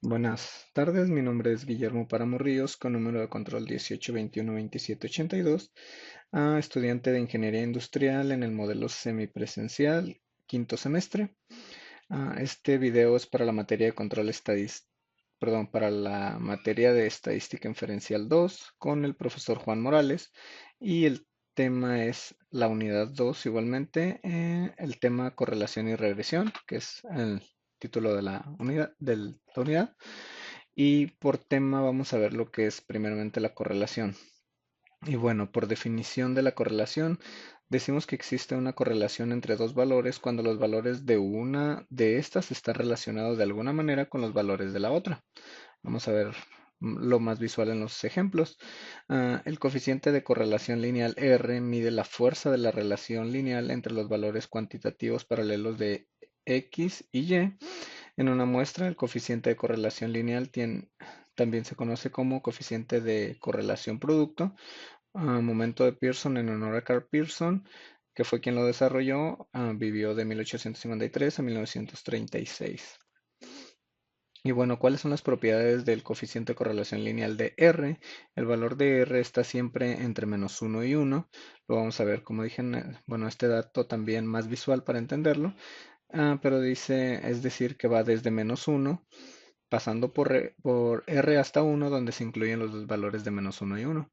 Buenas tardes, mi nombre es Guillermo Páramo Ríos, con número de control 18212782, estudiante de Ingeniería Industrial en el modelo semipresencial, quinto semestre. Este video es para la materia de control perdón, para la materia de Estadística Inferencial 2 con el profesor Juan Morales, y el tema es la unidad 2 igualmente, el tema correlación y regresión, que es el título de la unidad. Y por tema vamos a ver lo que es primeramente la correlación. Y bueno, por definición de la correlación, decimos que existe una correlación entre dos valores cuando los valores de una de estas están relacionados de alguna manera con los valores de la otra. Vamos a ver lo más visual en los ejemplos. El coeficiente de correlación lineal R mide la fuerza de la relación lineal entre los valores cuantitativos paralelos de X y Y. En una muestra, el coeficiente de correlación lineal también se conoce como coeficiente de correlación producto. Momento de Pearson en honor a Carl Pearson, que fue quien lo desarrolló. Vivió de 1853 a 1936. Y bueno, ¿cuáles son las propiedades del coeficiente de correlación lineal de R? El valor de R está siempre entre -1 y 1. Lo vamos a ver, como dije, bueno, este dato también más visual para entenderlo. Pero dice, es decir, que va desde -1, pasando por R hasta 1, donde se incluyen los dos valores de -1 y 1.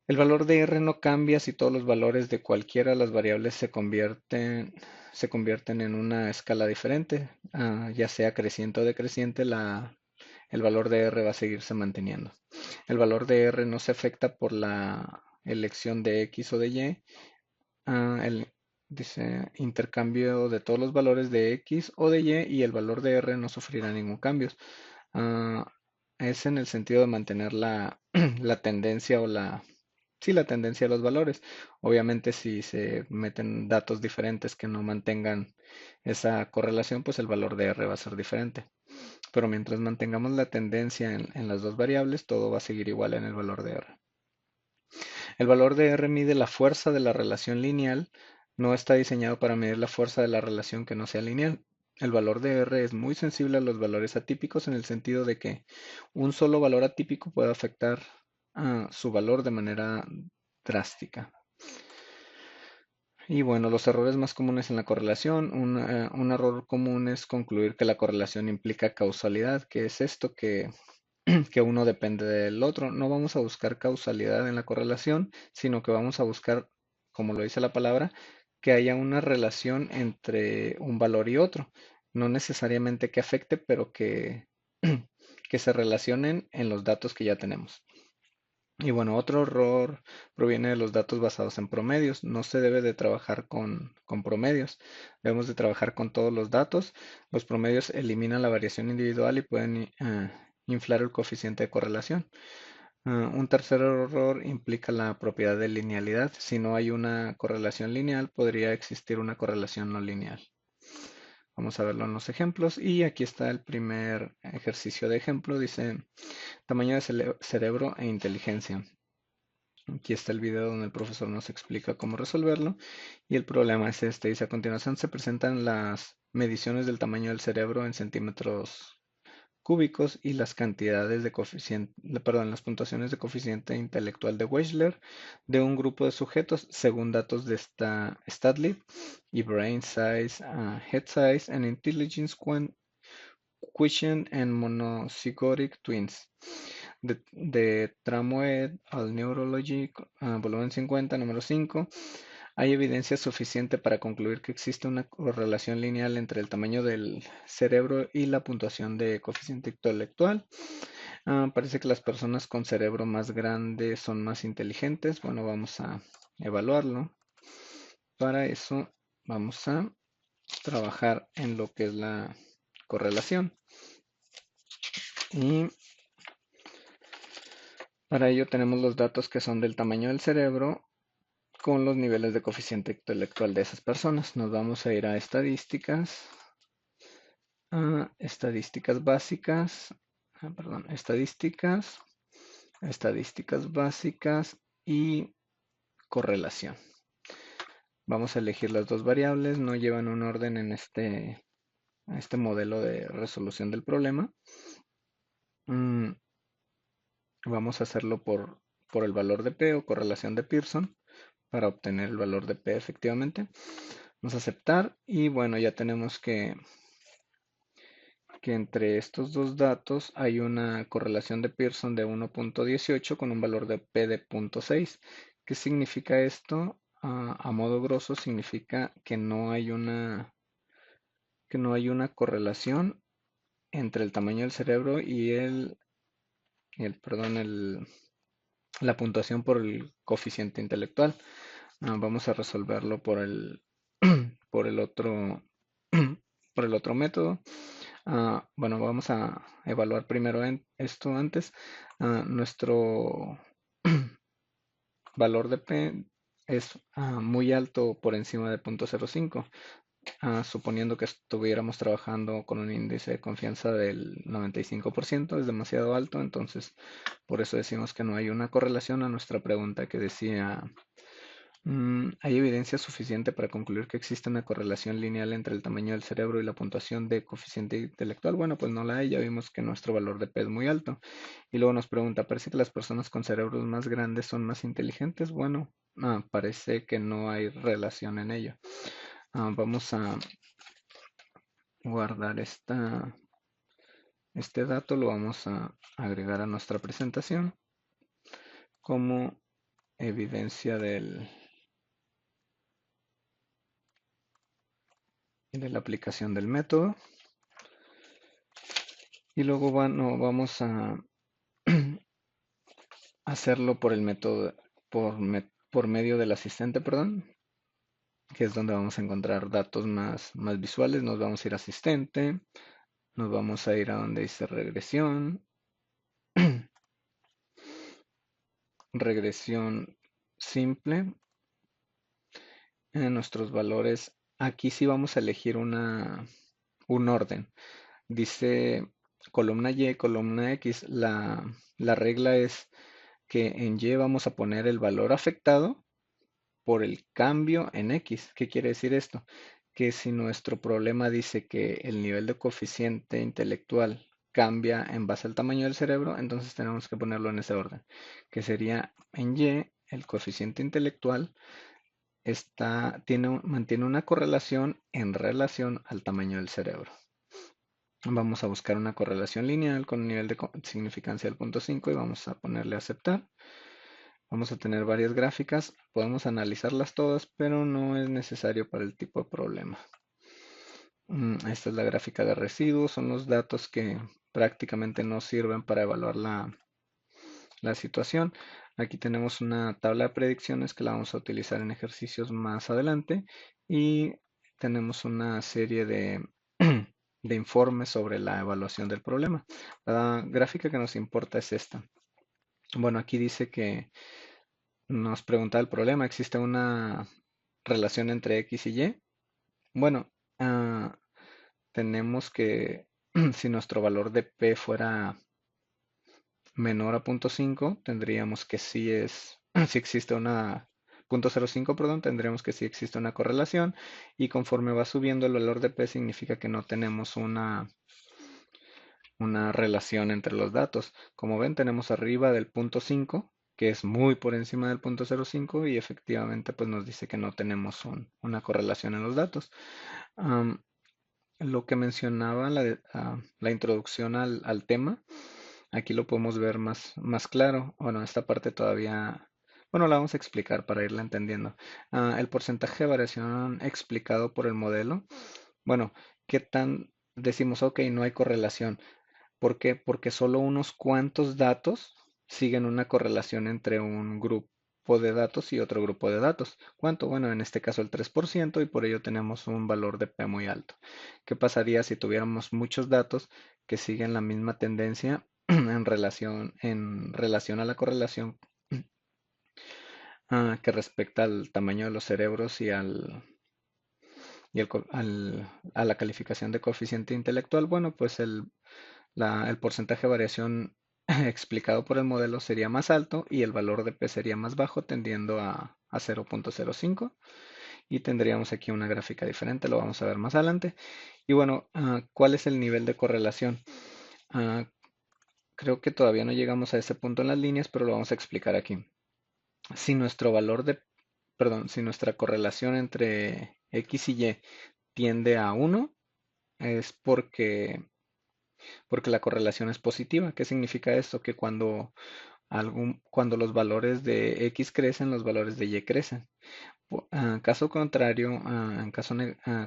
El valor de R no cambia si todos los valores de cualquiera de las variables se convierten en una escala diferente, ya sea creciente o decreciente, el valor de R va a seguirse manteniendo. El valor de R no se afecta por la elección de X o de Y. Dice intercambio de todos los valores de X o de Y el valor de R no sufrirá ningún cambio. Ah, es en el sentido de mantener la tendencia sí, la tendencia de los valores. Obviamente, si se meten datos diferentes que no mantengan esa correlación, pues el valor de R va a ser diferente. Pero mientras mantengamos la tendencia en las dos variables, todo va a seguir igual en el valor de R. El valor de R mide la fuerza de la relación lineal. No está diseñado para medir la fuerza de la relación que no sea lineal. El valor de R es muy sensible a los valores atípicos, en el sentido de que un solo valor atípico puede afectar a su valor de manera drástica. Y bueno, los errores más comunes en la correlación. Un error común es concluir que la correlación implica causalidad. ¿Qué es esto? Que uno depende del otro. No vamos a buscar causalidad en la correlación, sino que vamos a buscar, como lo dice la palabra, que haya una relación entre un valor y otro. No necesariamente que afecte, pero que se relacionen en los datos que ya tenemos. Y bueno, otro error proviene de los datos basados en promedios. No se debe de trabajar con promedios. Debemos de trabajar con todos los datos. Los promedios eliminan la variación individual y pueden inflar el coeficiente de correlación. Un tercer error implica la propiedad de linealidad. Si no hay una correlación lineal, podría existir una correlación no lineal. Vamos a verlo en los ejemplos. Y aquí está el primer ejercicio de ejemplo. Dice tamaño de cerebro e inteligencia. Aquí está el video donde el profesor nos explica cómo resolverlo. Y el problema es este. Dice, a continuación se presentan las mediciones del tamaño del cerebro en centímetros cúbicos y las cantidades de coeficiente, perdón, las puntuaciones de coeficiente intelectual de Wechsler de un grupo de sujetos según datos de esta Statlib y Brain Size, Head Size and Intelligence Quotient en Monozygotic Twins de Tramoed al Neurology, volumen 50, número 5. Hay evidencia suficiente para concluir que existe una correlación lineal entre el tamaño del cerebro y la puntuación de coeficiente intelectual. Parece que las personas con cerebro más grande son más inteligentes. Bueno, vamos a evaluarlo. Para eso vamos a trabajar en lo que es la correlación. Y para ello tenemos los datos que son del tamaño del cerebro con los niveles de coeficiente intelectual de esas personas. Nos vamos a ir a estadísticas básicas, perdón, estadísticas básicas y correlación. Vamos a elegir las dos variables, no llevan un orden en este modelo de resolución del problema. Mm, Vamos a hacerlo por el valor de P o correlación de Pearson para obtener el valor de P efectivamente. Vamos a aceptar y bueno, ya tenemos que entre estos dos datos hay una correlación de Pearson de 1.18 con un valor de P de 0.6. ¿Qué significa esto? A modo grosso significa que no hay una correlación entre el tamaño del cerebro y la puntuación por el coeficiente intelectual. Vamos a resolverlo por el otro, por el otro método. Bueno, vamos a evaluar primero esto antes. Nuestro valor de P es muy alto por encima de 0.05. Suponiendo que estuviéramos trabajando con un índice de confianza del 95%, es demasiado alto, entonces por eso decimos que no hay una correlación a nuestra pregunta que decía, ¿hay evidencia suficiente para concluir que existe una correlación lineal entre el tamaño del cerebro y la puntuación de coeficiente intelectual? Bueno, pues no la hay, ya vimos que nuestro valor de P es muy alto. Y luego nos pregunta, ¿parece que las personas con cerebros más grandes son más inteligentes? Bueno, parece que no hay relación en ello. Vamos a guardar este dato, lo vamos a agregar a nuestra presentación como evidencia de la aplicación del método. Y luego bueno, vamos a hacerlo por el método, por medio del asistente, perdón, que es donde vamos a encontrar datos más visuales. Nos vamos a ir a asistente, nos vamos a ir a donde dice regresión, regresión simple. En nuestros valores, aquí sí vamos a elegir un orden. Dice columna Y, columna X. La regla es que en Y vamos a poner el valor afectado por el cambio en X. ¿Qué quiere decir esto? Que si nuestro problema dice que el nivel de coeficiente intelectual cambia en base al tamaño del cerebro, entonces tenemos que ponerlo en ese orden, que sería en Y el coeficiente intelectual mantiene una correlación en relación al tamaño del cerebro. Vamos a buscar una correlación lineal con un nivel de significancia del punto 5 y vamos a ponerle aceptar. Vamos a tener varias gráficas, podemos analizarlas todas, pero no es necesario para el tipo de problema. Esta es la gráfica de residuos, son los datos que prácticamente no sirven para evaluar la situación. Aquí tenemos una tabla de predicciones que la vamos a utilizar en ejercicios más adelante y tenemos una serie de informes sobre la evaluación del problema. La gráfica que nos importa es esta. Bueno, aquí dice que nos pregunta el problema, ¿existe una relación entre X y Y? Bueno, tenemos que, si nuestro valor de P fuera menor a 0.5, tendríamos que si existe una 0.05, perdón, tendríamos que sí existe una correlación y conforme va subiendo el valor de P significa que no tenemos una relación entre los datos. Como ven, tenemos arriba del 0.5, que es muy por encima del 0.05 y efectivamente pues nos dice que no tenemos una correlación en los datos. Am, lo que mencionaba la introducción al tema, aquí lo podemos ver más claro. Bueno, esta parte todavía, bueno, la vamos a explicar para irla entendiendo. El porcentaje de variación explicado por el modelo. Bueno, ¿qué tan decimos, ok, no hay correlación? ¿Por qué? Porque solo unos cuantos datos siguen una correlación entre un grupo de datos y otro grupo de datos. ¿Cuánto? Bueno, en este caso el 3% y por ello tenemos un valor de P muy alto. ¿Qué pasaría si tuviéramos muchos datos que siguen la misma tendencia en relación a la correlación que respecta al tamaño de los cerebros a la calificación de coeficiente intelectual? Bueno, pues el porcentaje de variación explicado por el modelo sería más alto y el valor de P sería más bajo, tendiendo a 0.05. Y tendríamos aquí una gráfica diferente, lo vamos a ver más adelante. Y bueno, ¿cuál es el nivel de correlación? Ah, creo que todavía no llegamos a ese punto en las líneas, pero lo vamos a explicar aquí. Si nuestro valor de, perdón, si nuestra correlación entre X y Y tiende a 1, es porque la correlación es positiva. ¿Qué significa esto? Que cuando los valores de X crecen, los valores de Y crecen. Caso contrario,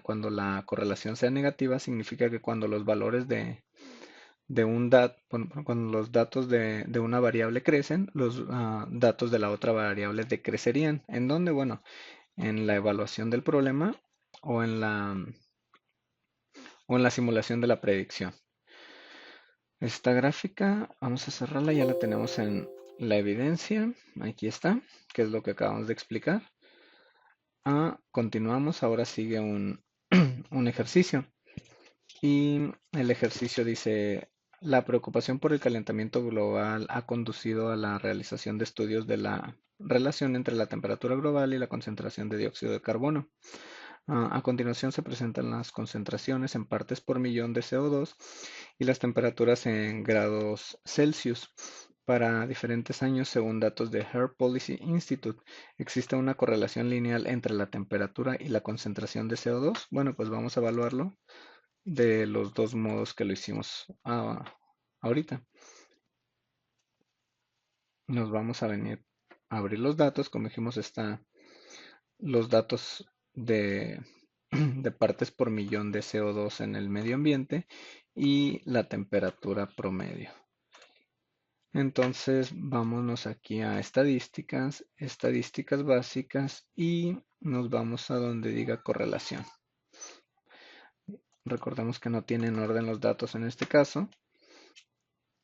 cuando la correlación sea negativa, significa que cuando los valores cuando los datos de una variable crecen, los datos de la otra variable decrecerían. ¿En dónde? Bueno, en la evaluación del problema o o en la simulación de la predicción. Esta gráfica, vamos a cerrarla, ya la tenemos en la evidencia. Aquí está, que es lo que acabamos de explicar. Continuamos, ahora sigue un ejercicio. Y el ejercicio dice, la preocupación por el calentamiento global ha conducido a la realización de estudios de la relación entre la temperatura global y la concentración de dióxido de carbono. A continuación se presentan las concentraciones en partes por millón de CO2 y las temperaturas en grados Celsius para diferentes años según datos de Air Policy Institute. ¿Existe una correlación lineal entre la temperatura y la concentración de CO2? Bueno, pues vamos a evaluarlo de los dos modos que lo hicimos ahorita. Nos vamos a venir a abrir los datos. Como dijimos, está los datos de, de partes por millón de CO2 en el medio ambiente y la temperatura promedio. Entonces, vámonos aquí a estadísticas, estadísticas básicas y nos vamos a donde diga correlación. Recordemos que no tienen orden los datos en este caso.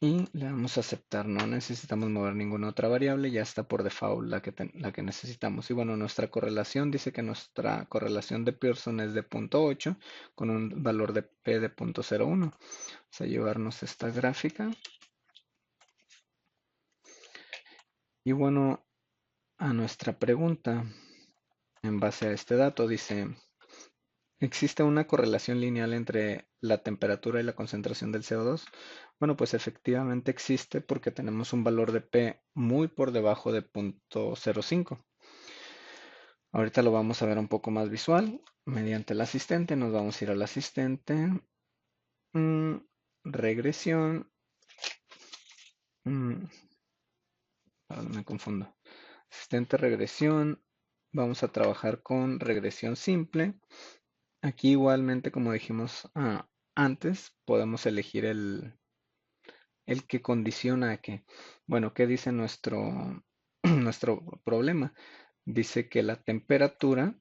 Y le damos a aceptar, no necesitamos mover ninguna otra variable, ya está por default la que necesitamos. Y bueno, nuestra correlación dice que nuestra correlación de Pearson es de 0.8 con un valor de P de 0.01. Vamos a llevarnos esta gráfica. Y bueno, a nuestra pregunta, en base a este dato, dice, ¿existe una correlación lineal entre la temperatura y la concentración del CO2? Bueno, pues efectivamente existe porque tenemos un valor de P muy por debajo de 0.05. Ahorita lo vamos a ver un poco más visual. Mediante el asistente nos vamos a ir al asistente. Mm, regresión. mm, Ahora me confundo. Asistente regresión. Vamos a trabajar con regresión simple. Aquí igualmente, como dijimos antes, podemos elegir el que condiciona a que, bueno, ¿qué dice nuestro problema? Dice que la temperatura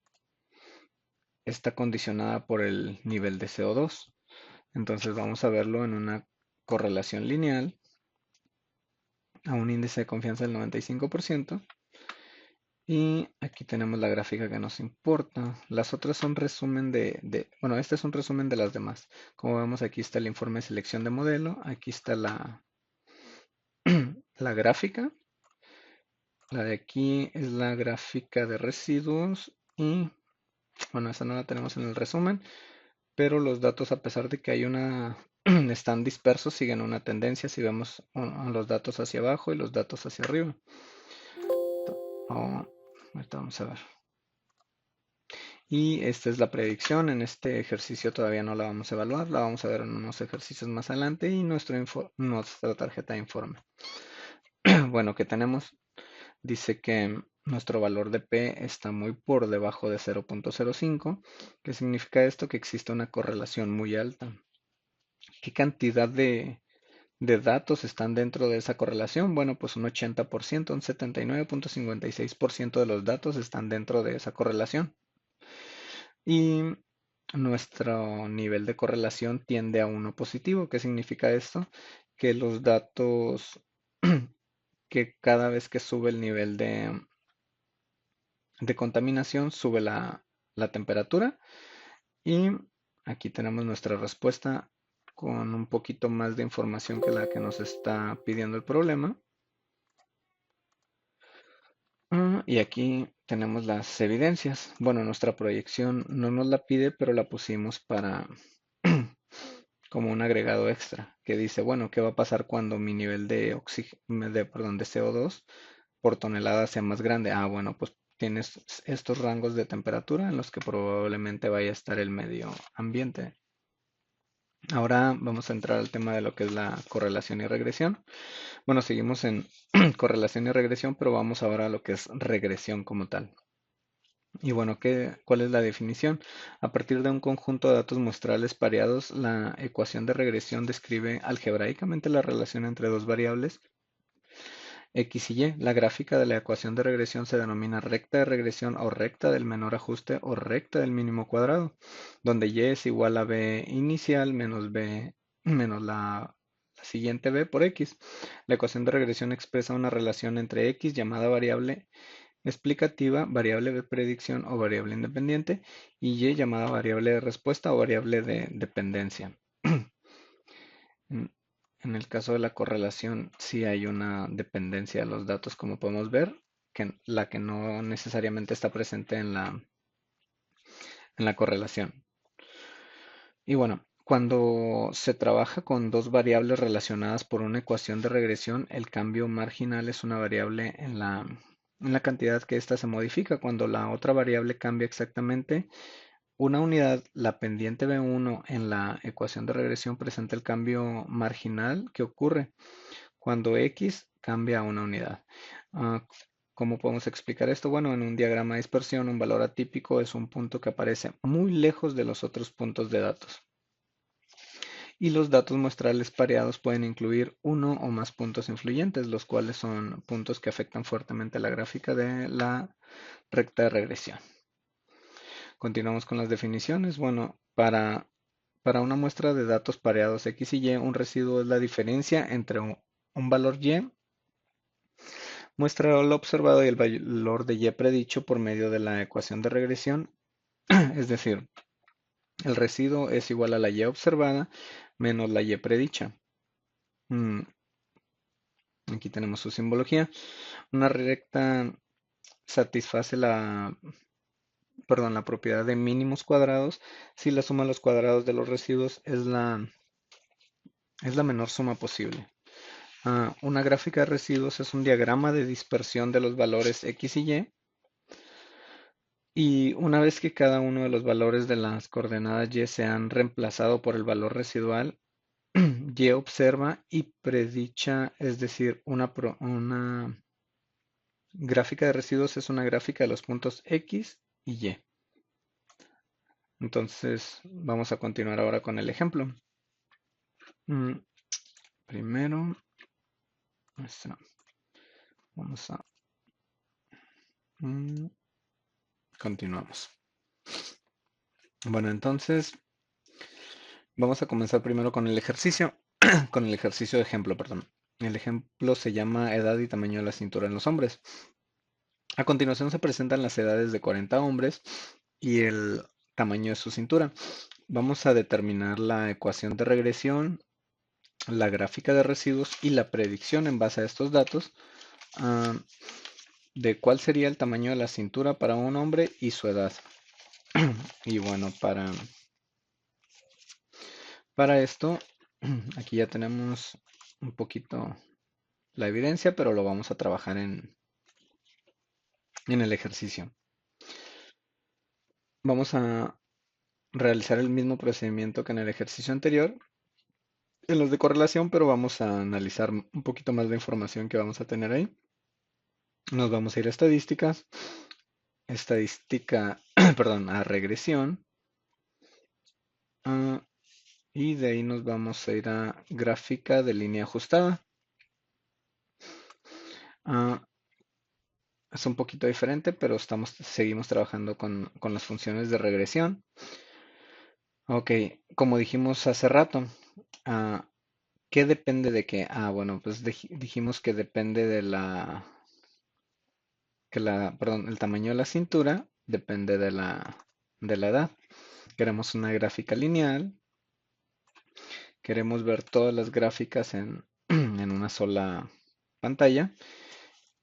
está condicionada por el nivel de CO2. Entonces vamos a verlo en una correlación lineal a un índice de confianza del 95%. Y aquí tenemos la gráfica que nos importa. Las otras son resumen bueno, este es un resumen de las demás. Como vemos, aquí está el informe de selección de modelo. Aquí está la gráfica. La de aquí es la gráfica de residuos. Y bueno, esa no la tenemos en el resumen. Pero los datos, a pesar de que hay están dispersos, siguen una tendencia. Si vemos los datos hacia abajo y los datos hacia arriba. Ahorita vamos a ver. Y esta es la predicción. En este ejercicio todavía no la vamos a evaluar, la vamos a ver en unos ejercicios más adelante y nuestra tarjeta de informe. Bueno, ¿qué tenemos? Dice que nuestro valor de P está muy por debajo de 0.05. ¿Qué significa esto? Que existe una correlación muy alta. ¿Qué cantidad de datos están dentro de esa correlación? Bueno, pues un 80%, un 79.56% de los datos están dentro de esa correlación. Y nuestro nivel de correlación tiende a uno positivo. ¿Qué significa esto? Que los datos, que cada vez que sube el nivel de contaminación, sube la temperatura. Y aquí tenemos nuestra respuesta con un poquito más de información que la que nos está pidiendo el problema. Y aquí tenemos las evidencias. Bueno, nuestra proyección no nos la pide, pero la pusimos como un agregado extra que dice, bueno, ¿qué va a pasar cuando mi nivel de perdón, de CO2 por tonelada sea más grande? Ah, bueno, pues tienes estos rangos de temperatura en los que probablemente vaya a estar el medio ambiente. Ahora vamos a entrar al tema de lo que es la correlación y regresión. Bueno, seguimos en correlación y regresión, pero vamos ahora a lo que es regresión como tal. Y bueno, ¿cuál es la definición? A partir de un conjunto de datos muestrales pareados, la ecuación de regresión describe algebraicamente la relación entre dos variables X y Y. La gráfica de la ecuación de regresión se denomina recta de regresión o recta del menor ajuste o recta del mínimo cuadrado, donde Y es igual a B inicial menos B menos la siguiente B por X. La ecuación de regresión expresa una relación entre X llamada variable explicativa, variable de predicción o variable independiente, y Y llamada variable de respuesta o variable de dependencia. En, en el caso de la correlación, sí hay una dependencia de los datos, como podemos ver, la que no necesariamente está presente en la correlación. Y bueno, cuando se trabaja con dos variables relacionadas por una ecuación de regresión, el cambio marginal es una variable en la cantidad que ésta se modifica. Cuando la otra variable cambia exactamente una unidad, la pendiente B1 en la ecuación de regresión presenta el cambio marginal que ocurre cuando X cambia a una unidad. Ah, ¿Cómo podemos explicar esto? Bueno, en un diagrama de dispersión, un valor atípico es un punto que aparece muy lejos de los otros puntos de datos. Y los datos muestrales pareados pueden incluir uno o más puntos influyentes, los cuales son puntos que afectan fuertemente la gráfica de la recta de regresión. Continuamos con las definiciones. Bueno, para una muestra de datos pareados X y Y, un residuo es la diferencia entre un valor Y, muestra lo observado y el valor de Y predicho por medio de la ecuación de regresión, es decir, el residuo es igual a la Y observada menos la Y predicha. Mm, Aquí tenemos su simbología. Una recta satisface la propiedad de mínimos cuadrados si la suma de los cuadrados de los residuos es la menor suma posible. Una gráfica de residuos es un diagrama de dispersión de los valores X y Y. Y una vez que cada uno de los valores de las coordenadas Y se han reemplazado por el valor residual, Y observa y predicha, es decir, una gráfica de residuos es una gráfica de los puntos X y Y. Entonces, vamos a continuar ahora con el ejemplo. Mm, Primero, vamos a... continuamos. Bueno, entonces, vamos a comenzar primero con el ejercicio, con el ejercicio de ejemplo, perdón. El ejemplo se llama edad y tamaño de la cintura en los hombres. A continuación se presentan las edades de 40 hombres y el tamaño de su cintura. Vamos a determinar la ecuación de regresión, la gráfica de residuos y la predicción en base a estos datos ah, de cuál sería el tamaño de la cintura para un hombre y su edad. Y bueno, para esto, aquí ya tenemos un poquito la evidencia, pero lo vamos a trabajar en el ejercicio. Vamos a realizar el mismo procedimiento que en el ejercicio anterior, en los de correlación, pero vamos a analizar un poquito más de información que vamos a tener ahí. Nos vamos a ir a estadística, perdón, a regresión, ah, y de ahí nos vamos a ir a gráfica de línea ajustada. Ah, es un poquito diferente, pero seguimos trabajando con las funciones de regresión. Ok, como dijimos hace rato, ah, ¿qué depende de qué? Bueno, pues dijimos que depende perdón, el tamaño de la cintura depende de la edad. Queremos una gráfica lineal, queremos ver todas las gráficas en una sola pantalla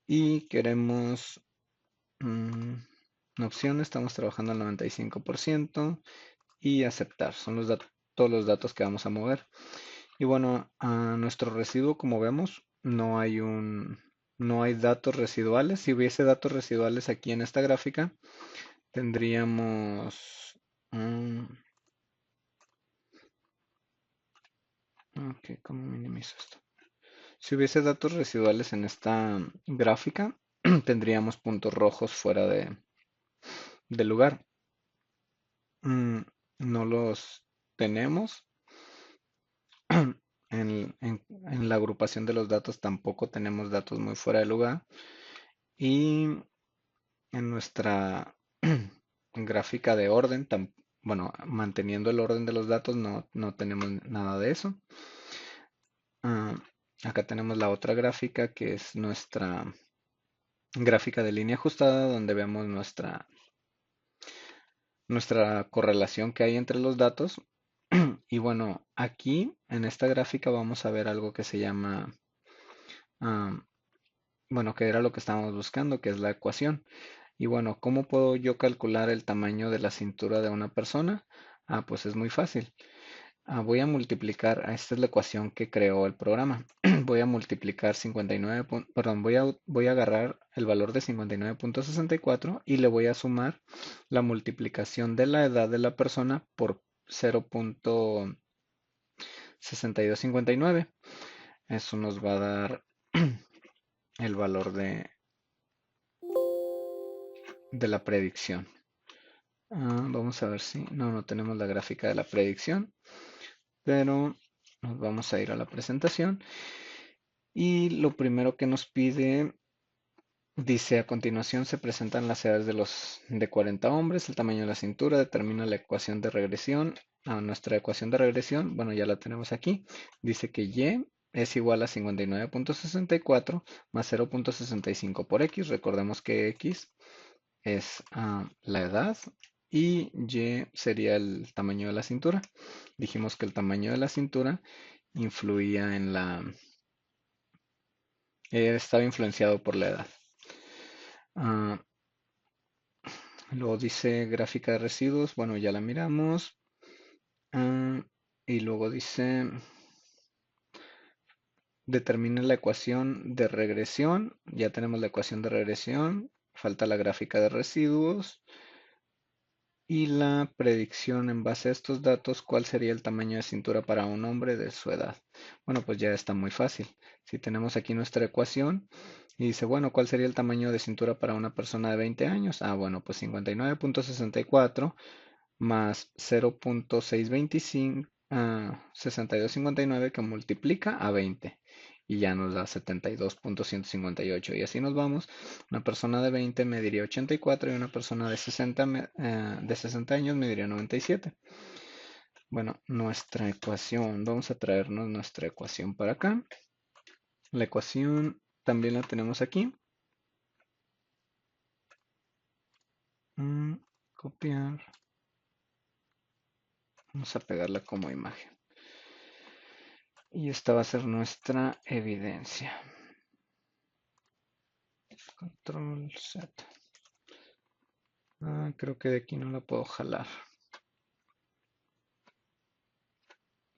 y queremos una opción, estamos trabajando al 95% y aceptar. Son los datos. todos los datos que vamos a mover. Y bueno, a nuestro residuo, como vemos, no hay datos residuales. Si hubiese datos residuales aquí en esta gráfica, tendríamos, mm, ok, ¿cómo minimizo esto? Si hubiese datos residuales en esta gráfica, tendríamos puntos rojos fuera del lugar. Mm, no los tenemos. En la agrupación de los datos tampoco tenemos datos muy fuera de lugar. Y en nuestra gráfica de orden, bueno, manteniendo el orden de los datos, no tenemos nada de eso. Ah, acá tenemos la otra gráfica que es nuestra gráfica de línea ajustada, donde vemos nuestra correlación que hay entre los datos. Y bueno, aquí en esta gráfica vamos a ver algo que se llama, ah, bueno, que era lo que estábamos buscando, que es la ecuación. Y bueno, ¿cómo puedo yo calcular el tamaño de la cintura de una persona? Pues es muy fácil. Voy a multiplicar, esta es la ecuación que creó el programa. Voy a multiplicar 59, perdón, voy a agarrar el valor de 59.64 y le voy a sumar la multiplicación de la edad de la persona por 0.6259. Eso nos va a dar el valor de la predicción. Vamos a ver si, no tenemos la gráfica de la predicción, pero nos vamos a ir a la presentación. Y lo primero que nos pide, dice, a continuación se presentan las edades de 40 hombres, el tamaño de la cintura, determina la ecuación de regresión. Nuestra ecuación de regresión, bueno, ya la tenemos aquí. Dice que Y es igual a 59.64 más 0.65 por X. Recordemos que X es la edad y Y sería el tamaño de la cintura. Dijimos que el tamaño de la cintura influía estaba influenciado por la edad. Ah, luego dice gráfica de residuos, bueno, ya la miramos. Ah, y luego dice determina la ecuación de regresión. Ya tenemos la ecuación de regresión. Falta la gráfica de residuos. Y la predicción en base a estos datos, ¿cuál sería el tamaño de cintura para un hombre de su edad? Bueno, pues ya está muy fácil. Si tenemos aquí nuestra ecuación y dice, bueno, ¿cuál sería el tamaño de cintura para una persona de 20 años? Bueno, pues 59.64 más 0.625, 6259 que multiplica a 20 y ya nos da 72.158 y así nos vamos. Una persona de 20 mediría 84 y una persona de 60 años mediría 97. Bueno, nuestra ecuación, vamos a traernos nuestra ecuación para acá. La ecuación también la tenemos aquí. Copiar. Vamos a pegarla como imagen. Y esta va a ser nuestra evidencia. Control Z. Creo que de aquí no la puedo jalar.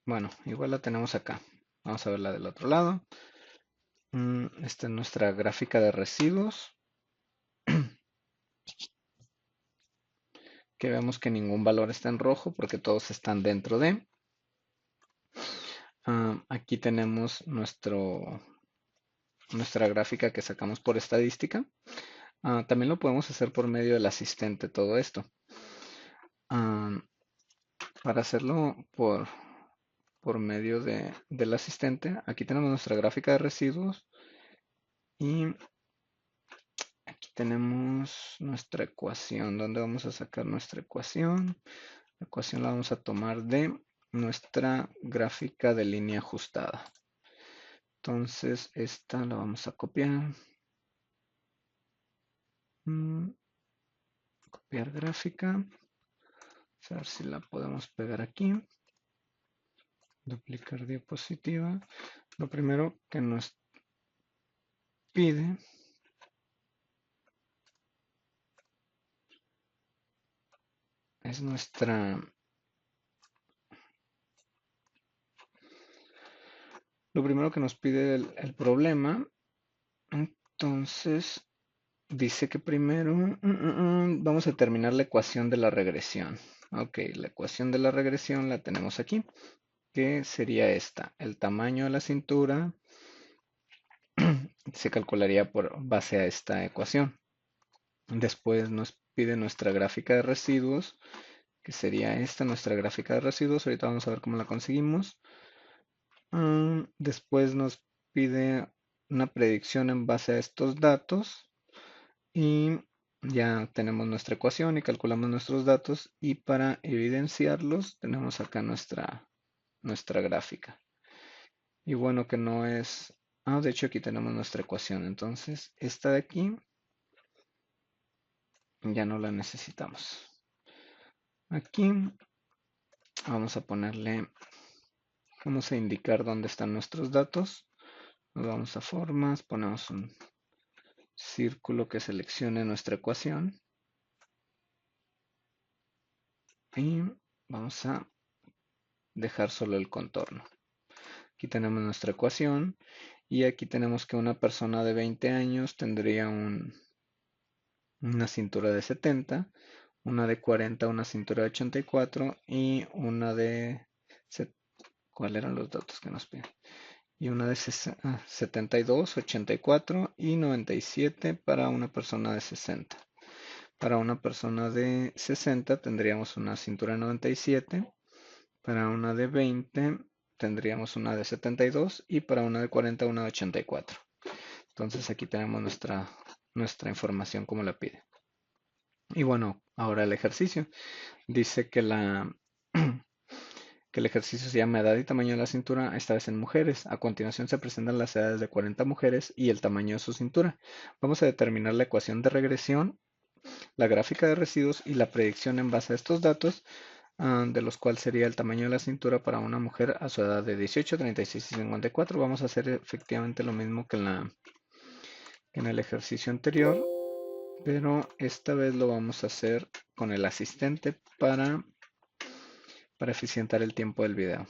Bueno, igual la tenemos acá. Vamos a verla del otro lado. Esta es nuestra gráfica de residuos. Que vemos que ningún valor está en rojo porque todos están dentro de. Aquí tenemos nuestra gráfica que sacamos por estadística. También lo podemos hacer por medio del asistente, todo esto. Para hacerlo por medio del asistente, aquí tenemos nuestra gráfica de residuos y aquí tenemos nuestra ecuación. ¿Dónde vamos a sacar nuestra ecuación? La ecuación la vamos a tomar de nuestra gráfica de línea ajustada. Entonces, esta la vamos a copiar. Copiar gráfica. A ver si la podemos pegar aquí. Duplicar diapositiva. Lo primero que nos pide es nuestra Lo primero que nos pide el problema, entonces dice que primero vamos a determinar la ecuación de la regresión. Ok, la ecuación de la regresión la tenemos aquí, que sería esta. El tamaño de la cintura se calcularía por base a esta ecuación. Después nos pide nuestra gráfica de residuos, que sería esta, nuestra gráfica de residuos. Ahorita vamos a ver cómo la conseguimos. Después nos pide una predicción en base a estos datos y ya tenemos nuestra ecuación y calculamos nuestros datos y para evidenciarlos tenemos acá nuestra gráfica. Y bueno que no es... Ah, de hecho aquí tenemos nuestra ecuación. Entonces esta de aquí ya no la necesitamos. Aquí vamos a ponerle, vamos a indicar dónde están nuestros datos. Nos vamos a formas, ponemos un círculo que seleccione nuestra ecuación y vamos a dejar solo el contorno. Aquí tenemos nuestra ecuación y aquí tenemos que una persona de 20 años tendría una cintura de 70, una de 40 una cintura de 84 y una de... ¿Cuáles eran los datos que nos piden? Y una de 72, 84 y 97 para una persona de 60. Para una persona de 60 tendríamos una cintura de 97, para una de 20 tendríamos una de 72 y para una de 40 una de 84. Entonces aquí tenemos nuestra información como la pide. Y bueno, ahora el ejercicio. Dice que el ejercicio se llama edad y tamaño de la cintura, esta vez en mujeres. A continuación se presentan las edades de 40 mujeres y el tamaño de su cintura. Vamos a determinar la ecuación de regresión, la gráfica de residuos y la predicción en base a estos datos, de los cuales sería el tamaño de la cintura para una mujer a su edad de 18, 36 y 54. Vamos a hacer efectivamente lo mismo que en el ejercicio anterior, pero esta vez lo vamos a hacer con el asistente para eficientar el tiempo del video.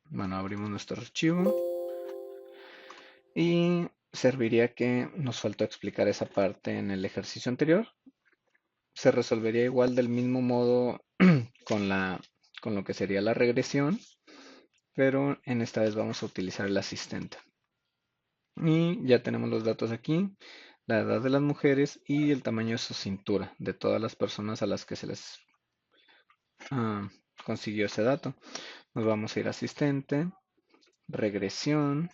Bueno, abrimos nuestro archivo y serviría que nos faltó explicar esa parte en el ejercicio anterior. Se resolvería igual del mismo modo con con lo que sería la regresión, pero en esta vez vamos a utilizar el asistente. Y ya tenemos los datos aquí, la edad de las mujeres y el tamaño de su cintura, de todas las personas a las que se les ah, consiguió ese dato. Nos vamos a ir a asistente, regresión,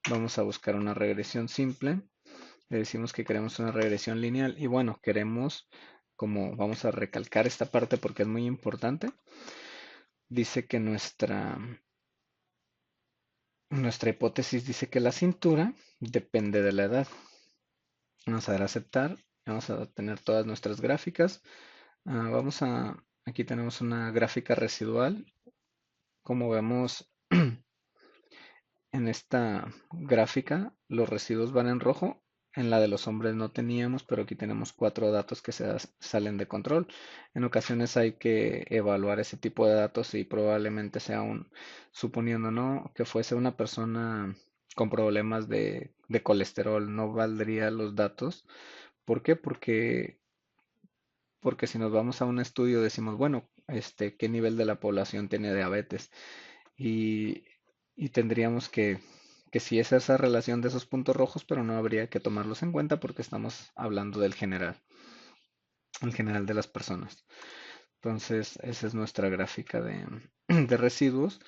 vamos a buscar una regresión simple, le decimos que queremos una regresión lineal y bueno, queremos, como vamos a recalcar esta parte porque es muy importante, dice que nuestra hipótesis dice que la cintura depende de la edad. Vamos a dar a aceptar, vamos a tener todas nuestras gráficas. Aquí tenemos una gráfica residual. Como vemos en esta gráfica, los residuos van en rojo. En la de los hombres no teníamos, pero aquí tenemos 4 datos que salen de control. En ocasiones hay que evaluar ese tipo de datos y probablemente sea suponiendo, ¿no?, que fuese una persona con problemas de colesterol, no valdría los datos. ¿Por qué? Porque si nos vamos a un estudio decimos, bueno, ¿qué nivel de la población tiene diabetes? Y, y tendríamos que sí es esa relación de esos puntos rojos, pero no habría que tomarlos en cuenta porque estamos hablando del general, el general de las personas. Entonces, esa es nuestra gráfica de residuos.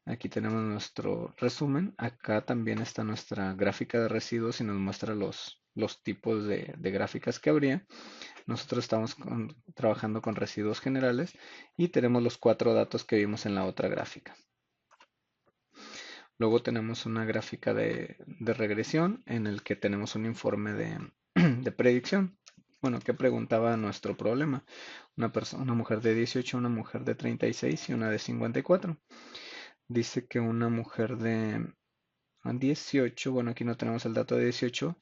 Aquí tenemos nuestro resumen. Acá también está nuestra gráfica de residuos y nos muestra los tipos de gráficas que habría. Nosotros estamos trabajando con residuos generales y tenemos los 4 datos que vimos en la otra gráfica. Luego tenemos una gráfica de regresión en el que tenemos un informe de predicción. Bueno, ¿qué preguntaba nuestro problema? Una mujer de 18, una mujer de 36 y una de 54. Dice que una mujer de 18, bueno, aquí no tenemos el dato de 18,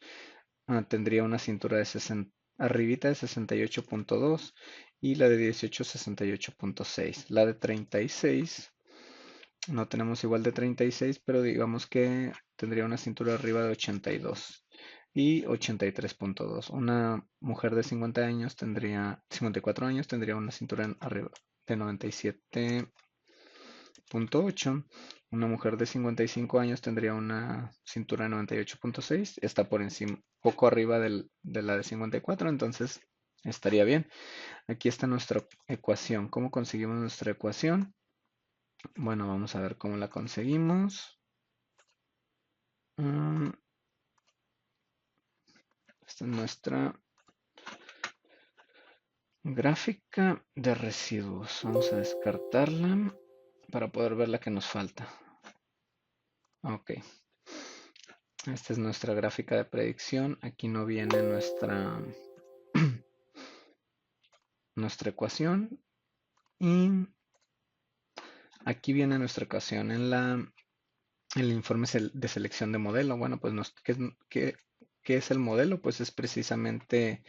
tendría una cintura de 60, arribita de 68.2 y la de 18 68.6. La de 36 No tenemos igual de 36, pero digamos que tendría una cintura arriba de 82 y 83.2. Una mujer de 50 años tendría, 54 años tendría una cintura arriba de 97.8. Una mujer de 55 años tendría una cintura de 98.6. Está por encima, poco arriba de la de 54, entonces estaría bien. Aquí está nuestra ecuación. ¿Cómo conseguimos nuestra ecuación? Bueno, vamos a ver cómo la conseguimos. Mm, Esta es nuestra gráfica de residuos. Vamos a descartarla para poder ver la que nos falta. Ok, esta es nuestra gráfica de predicción. Aquí no viene nuestra ecuación. Y aquí viene nuestra ecuación en el informe de selección de modelo. Bueno, pues ¿qué es el modelo? Pues es precisamente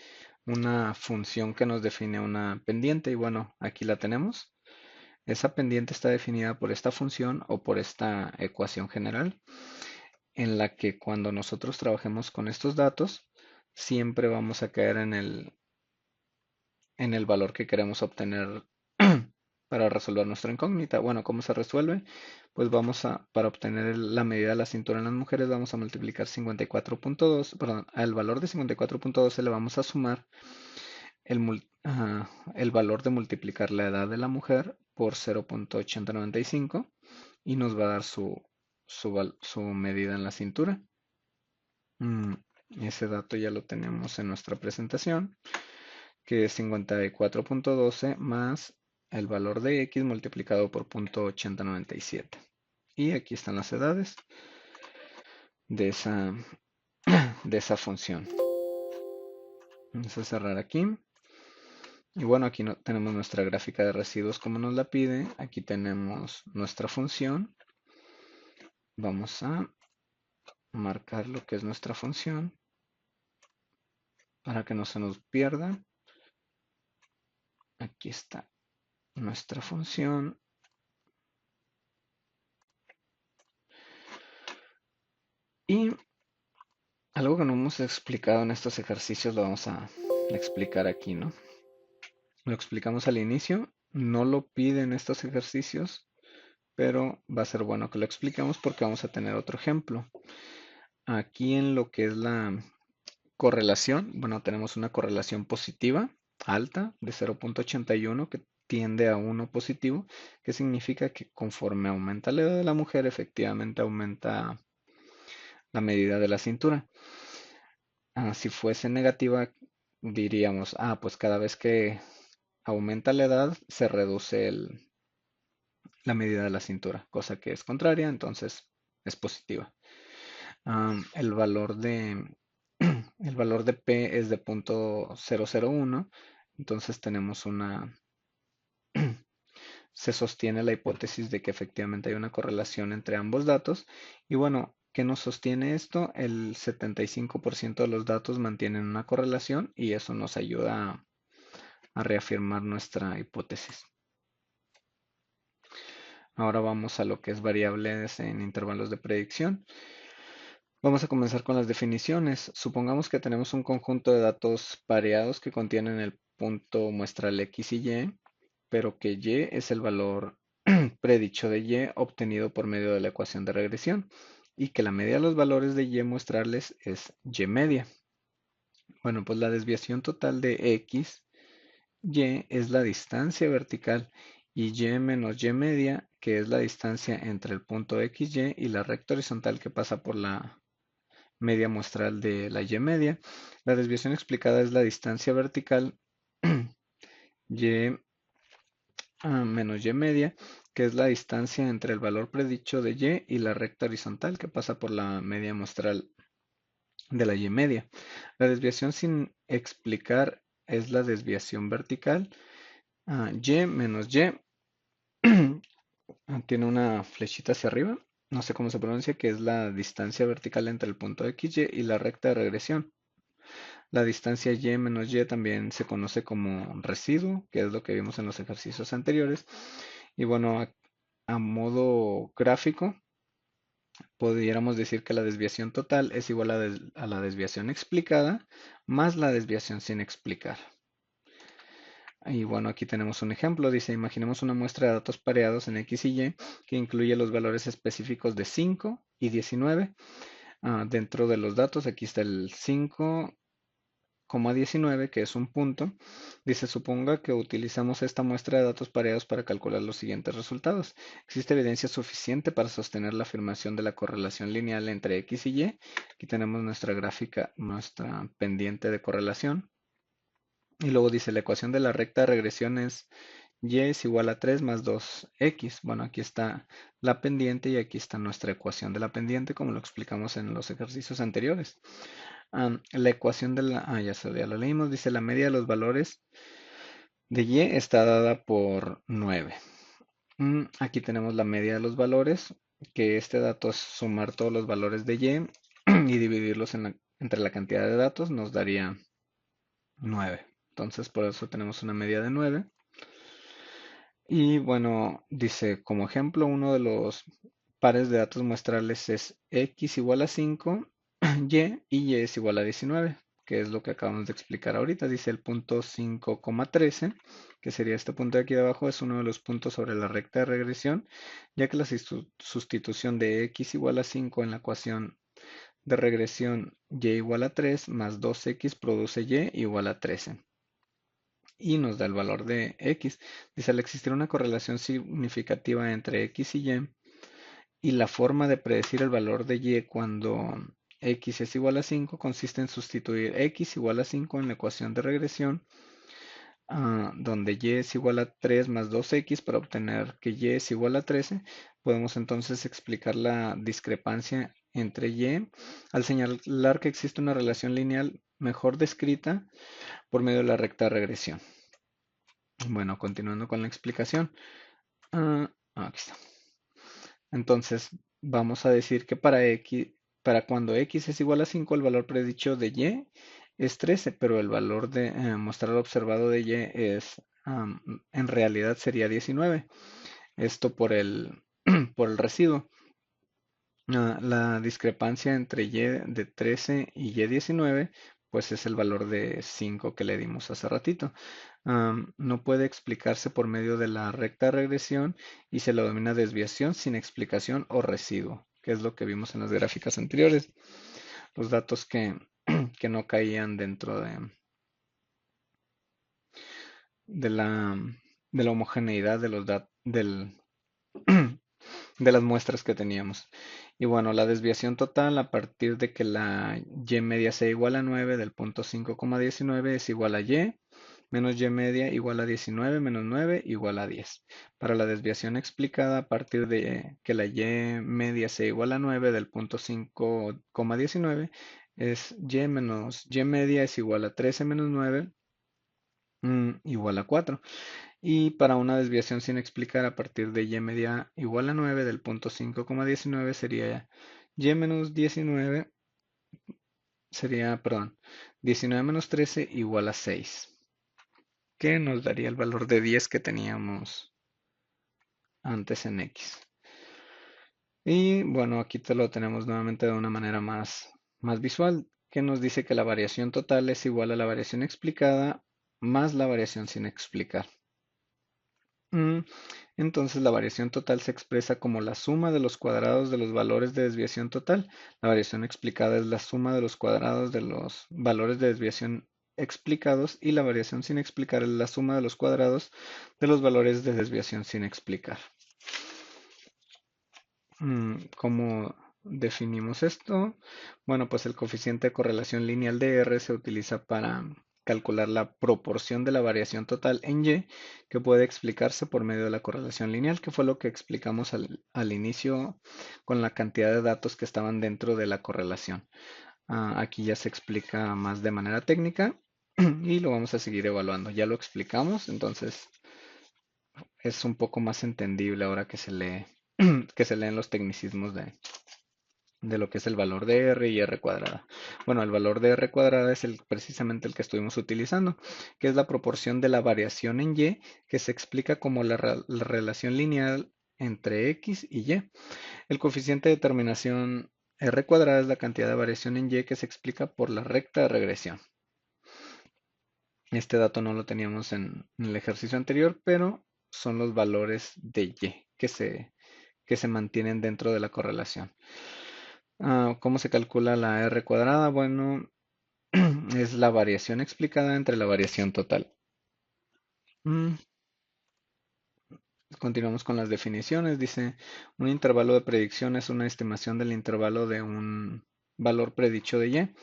una función que nos define una pendiente. Y bueno, aquí la tenemos. Esa pendiente está definida por esta función o por esta ecuación general, en la que cuando nosotros trabajemos con estos datos, siempre vamos a caer en el valor que queremos obtener para resolver nuestra incógnita. Bueno, ¿cómo se resuelve? Pues para obtener la medida de la cintura en las mujeres, vamos a multiplicar 54.2, perdón, al valor de 54.12 le vamos a sumar el valor de multiplicar la edad de la mujer por 0.8095 y nos va a dar su medida en la cintura. Mm, Ese dato ya lo tenemos en nuestra presentación, que es 54.12 más el valor de x multiplicado por 0.8097. Y aquí están las edades de esa función. Vamos a cerrar aquí. Y bueno, aquí tenemos nuestra gráfica de residuos como nos la pide. Aquí tenemos nuestra función. Vamos a marcar lo que es nuestra función para que no se nos pierda. Aquí está nuestra función. Y algo que no hemos explicado en estos ejercicios lo vamos a explicar aquí, ¿no? Lo explicamos al inicio. No lo piden estos ejercicios, pero va a ser bueno que lo expliquemos porque vamos a tener otro ejemplo. Aquí en lo que es la correlación, bueno, tenemos una correlación positiva alta de 0.81 que tiende a 1 positivo, que significa que conforme aumenta la edad de la mujer, efectivamente aumenta la medida de la cintura. Si fuese negativa, diríamos, pues cada vez que aumenta la edad, se reduce la medida de la cintura, cosa que es contraria, entonces es positiva. El valor el valor de P es de 0.001, entonces se sostiene la hipótesis de que efectivamente hay una correlación entre ambos datos. Y bueno, ¿qué nos sostiene esto? El 75% de los datos mantienen una correlación y eso nos ayuda a reafirmar nuestra hipótesis. Ahora vamos a lo que es variables en intervalos de predicción. Vamos a comenzar con las definiciones. Supongamos que tenemos un conjunto de datos pareados que contienen el punto muestral X y Y, pero que Y es el valor predicho de Y obtenido por medio de la ecuación de regresión y que la media de los valores de Y muestrales es Y media. Bueno, pues la desviación total de X, Y es la distancia vertical y Y menos Y media, que es la distancia entre el punto XY y la recta horizontal que pasa por la media muestral de la Y media. La desviación explicada es la distancia vertical Y menos Y media, que es la distancia entre el valor predicho de Y y la recta horizontal que pasa por la media muestral de la Y media. La desviación sin explicar es la desviación vertical. Y menos Y tiene una flechita hacia arriba, no sé cómo se pronuncia, que es la distancia vertical entre el punto XY y la recta de regresión. La distancia Y menos Y también se conoce como residuo, que es lo que vimos en los ejercicios anteriores. Y bueno, a modo gráfico, pudiéramos decir que la desviación total es igual a la desviación explicada más la desviación sin explicar. Y bueno, aquí tenemos un ejemplo. Dice, imaginemos una muestra de datos pareados en X y Y que incluye los valores específicos de 5 y 19. Dentro de los datos, aquí está el 5,19, que es un punto. Dice, suponga que utilizamos esta muestra de datos pareados para calcular los siguientes resultados. ¿Existe evidencia suficiente para sostener la afirmación de la correlación lineal entre X y Y? Aquí tenemos nuestra gráfica, nuestra pendiente de correlación. Y luego dice, la ecuación de la recta de regresión es y es igual a 3 más 2x. Bueno, aquí está la pendiente y aquí está nuestra ecuación de la pendiente, como lo explicamos en los ejercicios anteriores. La ecuación de la... ya lo leímos. Dice, la media de los valores de y está dada por 9. Aquí tenemos la media de los valores, que este dato es sumar todos los valores de y y dividirlos entre la cantidad de datos, nos daría 9. Entonces, por eso tenemos una media de 9. Y bueno, dice, como ejemplo, uno de los pares de datos muestrales es x igual a 5, y es igual a 19, que es lo que acabamos de explicar ahorita. Dice el punto 5,13, que sería este punto de aquí de abajo, es uno de los puntos sobre la recta de regresión, ya que la sustitución de x igual a 5 en la ecuación de regresión y igual a 3 más 2x produce y igual a 13 y nos da el valor de x. Dice, al existir una correlación significativa entre x y la forma de predecir el valor de y cuando x es igual a 5 consiste en sustituir x igual a 5 en la ecuación de regresión, donde y es igual a 3 más 2x para obtener que y es igual a 13. Podemos entonces explicar la discrepancia entre y al señalar que existe una relación lineal mejor descrita por medio de la recta de regresión. Bueno, continuando con la explicación. Aquí está. Entonces, vamos a decir que para cuando x es igual a 5, el valor predicho de y es 13, pero el valor de mostrar observado de y es, en realidad sería 19. Esto por por el residuo. La discrepancia entre y de 13 y y 19, pues es el valor de 5 que le dimos hace ratito. No puede explicarse por medio de la recta regresión y se lo denomina desviación sin explicación o residuo, que es lo que vimos en las gráficas anteriores. Los datos que no caían dentro de la, de la homogeneidad de los de las muestras que teníamos. Y bueno, la desviación total a partir de que la y media sea igual a 9 del punto 5,19 es igual a y menos y media igual a 19 menos 9 igual a 10. Para la desviación explicada a partir de que la y media sea igual a 9 del punto 5,19 es y menos y media es igual a 13 menos 9 igual a 4. Y para una desviación sin explicar a partir de y media igual a 9 del punto 5,19 sería y menos 19, perdón, 19 menos 13 igual a 6, que nos daría el valor de 10 que teníamos antes en x. Y bueno, aquí te lo tenemos nuevamente de una manera más visual, que nos dice que la variación total es igual a la variación explicada más la variación sin explicar. Entonces la variación total se expresa como la suma de los cuadrados de los valores de desviación total. La variación explicada es la suma de los cuadrados de los valores de desviación explicados y la variación sin explicar es la suma de los cuadrados de los valores de desviación sin explicar. ¿Cómo definimos esto? Bueno, pues el coeficiente de correlación lineal de R se utiliza para calcular la proporción de la variación total en Y, que puede explicarse por medio de la correlación lineal, que fue lo que explicamos al inicio con la cantidad de datos que estaban dentro de la correlación. Aquí ya se explica más de manera técnica y lo vamos a seguir evaluando. Ya lo explicamos, entonces es un poco más entendible ahora que se lee, que se leen los tecnicismos de lo que es el valor de R y R cuadrada. Bueno, el valor de R cuadrada es precisamente el que estuvimos utilizando, que es la proporción de la variación en Y, que se explica como la relación lineal entre x y y. El coeficiente de determinación r cuadrada es la cantidad de variación en y que se explica por la recta de regresión. Este dato no lo teníamos en el ejercicio anterior, pero son los valores de y que se mantienen dentro de la correlación. ¿Cómo se calcula la r cuadrada? Bueno, es la variación explicada entre la variación total. Mm, Continuamos con las definiciones. Dice, un intervalo de predicción es una estimación del intervalo de un valor predicho de y.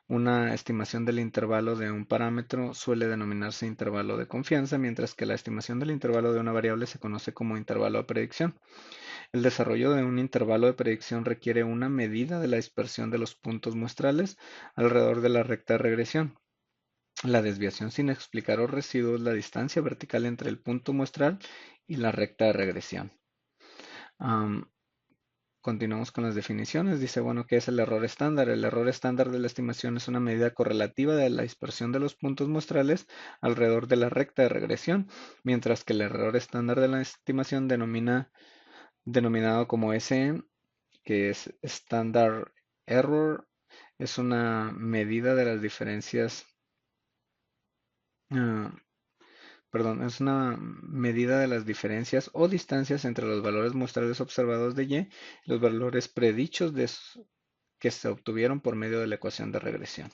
Una estimación del intervalo de un parámetro suele denominarse intervalo de confianza, mientras que la estimación del intervalo de una variable se conoce como intervalo de predicción. El desarrollo de un intervalo de predicción requiere una medida de la dispersión de los puntos muestrales alrededor de la recta de regresión. La desviación sin explicar o residuo es la distancia vertical entre el punto muestral y la recta de regresión. Am, Continuamos con las definiciones. Dice, bueno, ¿qué es el error estándar? El error estándar de la estimación es una medida correlativa de la dispersión de los puntos muestrales alrededor de la recta de regresión, mientras que el error estándar de la estimación denominado como SM, que es Standard Error, es una medida de las diferencias, ah, perdón, es una medida de las diferencias o distancias entre los valores muestrales observados de y los valores predichos que se obtuvieron por medio de la ecuación de regresión.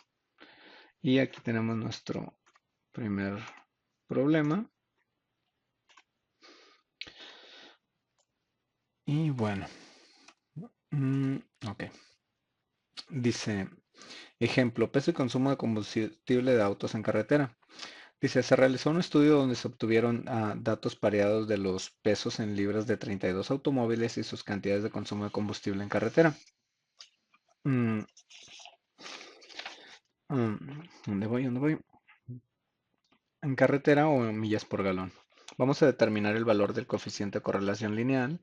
Y aquí tenemos nuestro primer problema. Y bueno, ok. Dice, ejemplo, peso y consumo de combustible de autos en carretera. Dice, se realizó un estudio donde se obtuvieron datos pareados de los pesos en libras de 32 automóviles y sus cantidades de consumo de combustible en carretera. Mm, ¿Dónde voy? ¿Dónde voy? En carretera o en millas por galón. Vamos a determinar el valor del coeficiente de correlación lineal,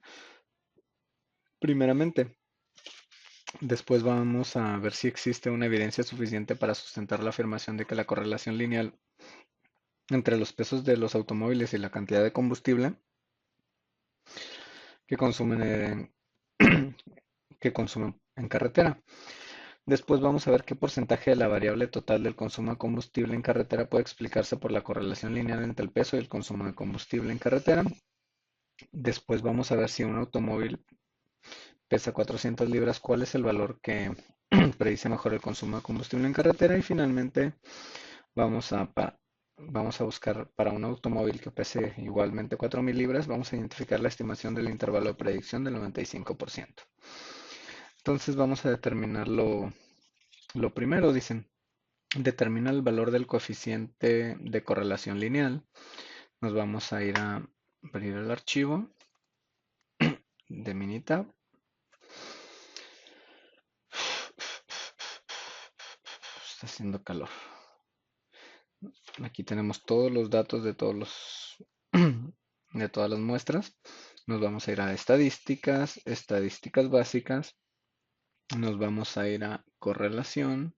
primeramente. Después vamos a ver si existe una evidencia suficiente para sustentar la afirmación de que la correlación lineal entre los pesos de los automóviles y la cantidad de combustible que consumen que consumen en carretera. Después vamos a ver qué porcentaje de la variable total del consumo de combustible en carretera puede explicarse por la correlación lineal entre el peso y el consumo de combustible en carretera. Después vamos a ver si un automóvil pesa 400 libras, cuál es el valor que predice mejor el consumo de combustible en carretera. Y finalmente vamos a, vamos a buscar para un automóvil que pese igualmente 4000 libras, vamos a identificar la estimación del intervalo de predicción del 95%. Entonces vamos a determinar lo primero, dicen, determina el valor del coeficiente de correlación lineal. Nos vamos a ir a abrir el archivo de Minitab. Está haciendo calor. Aquí tenemos todos los datos de todos los de todas las muestras. Nos vamos a ir a estadísticas, estadísticas básicas. Nos vamos a ir a correlación.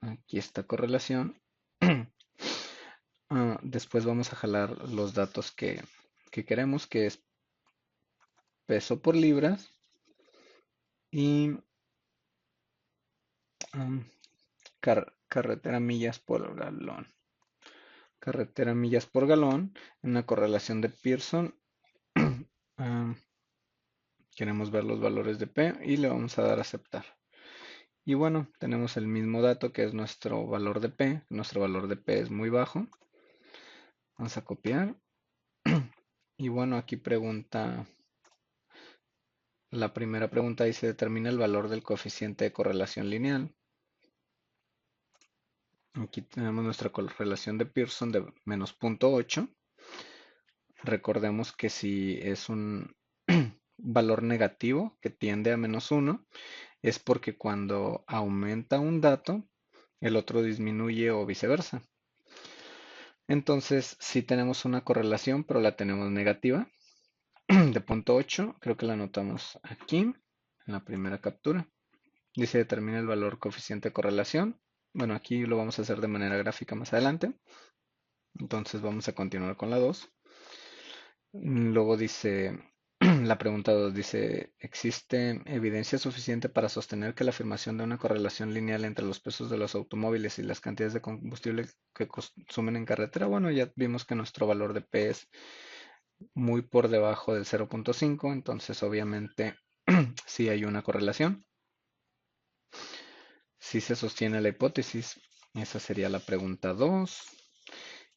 Aquí está correlación. Después vamos a jalar los datos que queremos, que es peso por libras y carretera millas por galón. Carretera millas por galón en una correlación de Pearson. Queremos ver los valores de P y le vamos a dar a aceptar. Y bueno, tenemos el mismo dato que es nuestro valor de P. Nuestro valor de P es muy bajo. Vamos a copiar. Y bueno, aquí pregunta, la primera pregunta dice, determina el valor del coeficiente de correlación lineal. Aquí tenemos nuestra correlación de Pearson de menos 0.8. Recordemos que si es un valor negativo que tiende a menos 1, es porque cuando aumenta un dato, el otro disminuye o viceversa. Entonces, si tenemos una correlación, pero la tenemos negativa, de 0.8, creo que la anotamos aquí, en la primera captura. Dice determina el valor coeficiente de correlación. Bueno, aquí lo vamos a hacer de manera gráfica más adelante. Entonces vamos a continuar con la 2. Luego dice, la pregunta 2 dice, ¿existe evidencia suficiente para sostener que la afirmación de una correlación lineal entre los pesos de los automóviles y las cantidades de combustible que consumen en carretera? Bueno, ya vimos que nuestro valor de P es muy por debajo del 0.5, entonces obviamente sí hay una correlación. Si se sostiene la hipótesis, esa sería la pregunta 2.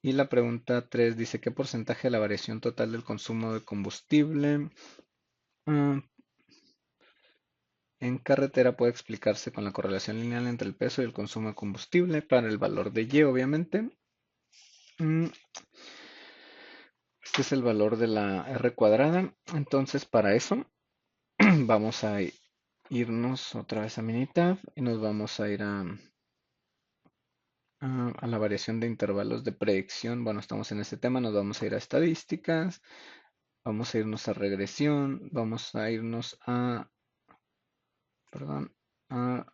Y la pregunta 3 dice, ¿qué porcentaje de la variación total del consumo de combustible mm, en carretera puede explicarse con la correlación lineal entre el peso y el consumo de combustible para el valor de Y, obviamente? Mm, Este es el valor de la R cuadrada. Entonces, para eso, vamos a irnos otra vez a Minitab y nos vamos a ir a la variación de intervalos de predicción. Bueno, estamos en este tema, nos vamos a ir a estadísticas, vamos a irnos a regresión, vamos a irnos perdón, a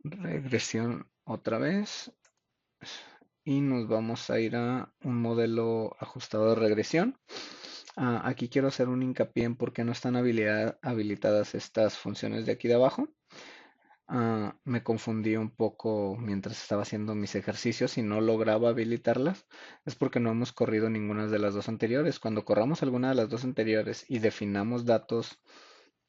regresión otra vez y nos vamos a ir a un modelo ajustado de regresión. Aquí quiero hacer un hincapié en por qué no están habilitadas estas funciones de aquí de abajo. Me confundí un poco mientras estaba haciendo mis ejercicios y no lograba habilitarlas. Es porque no hemos corrido ninguna de las dos anteriores. Cuando corramos alguna de las dos anteriores y definamos datos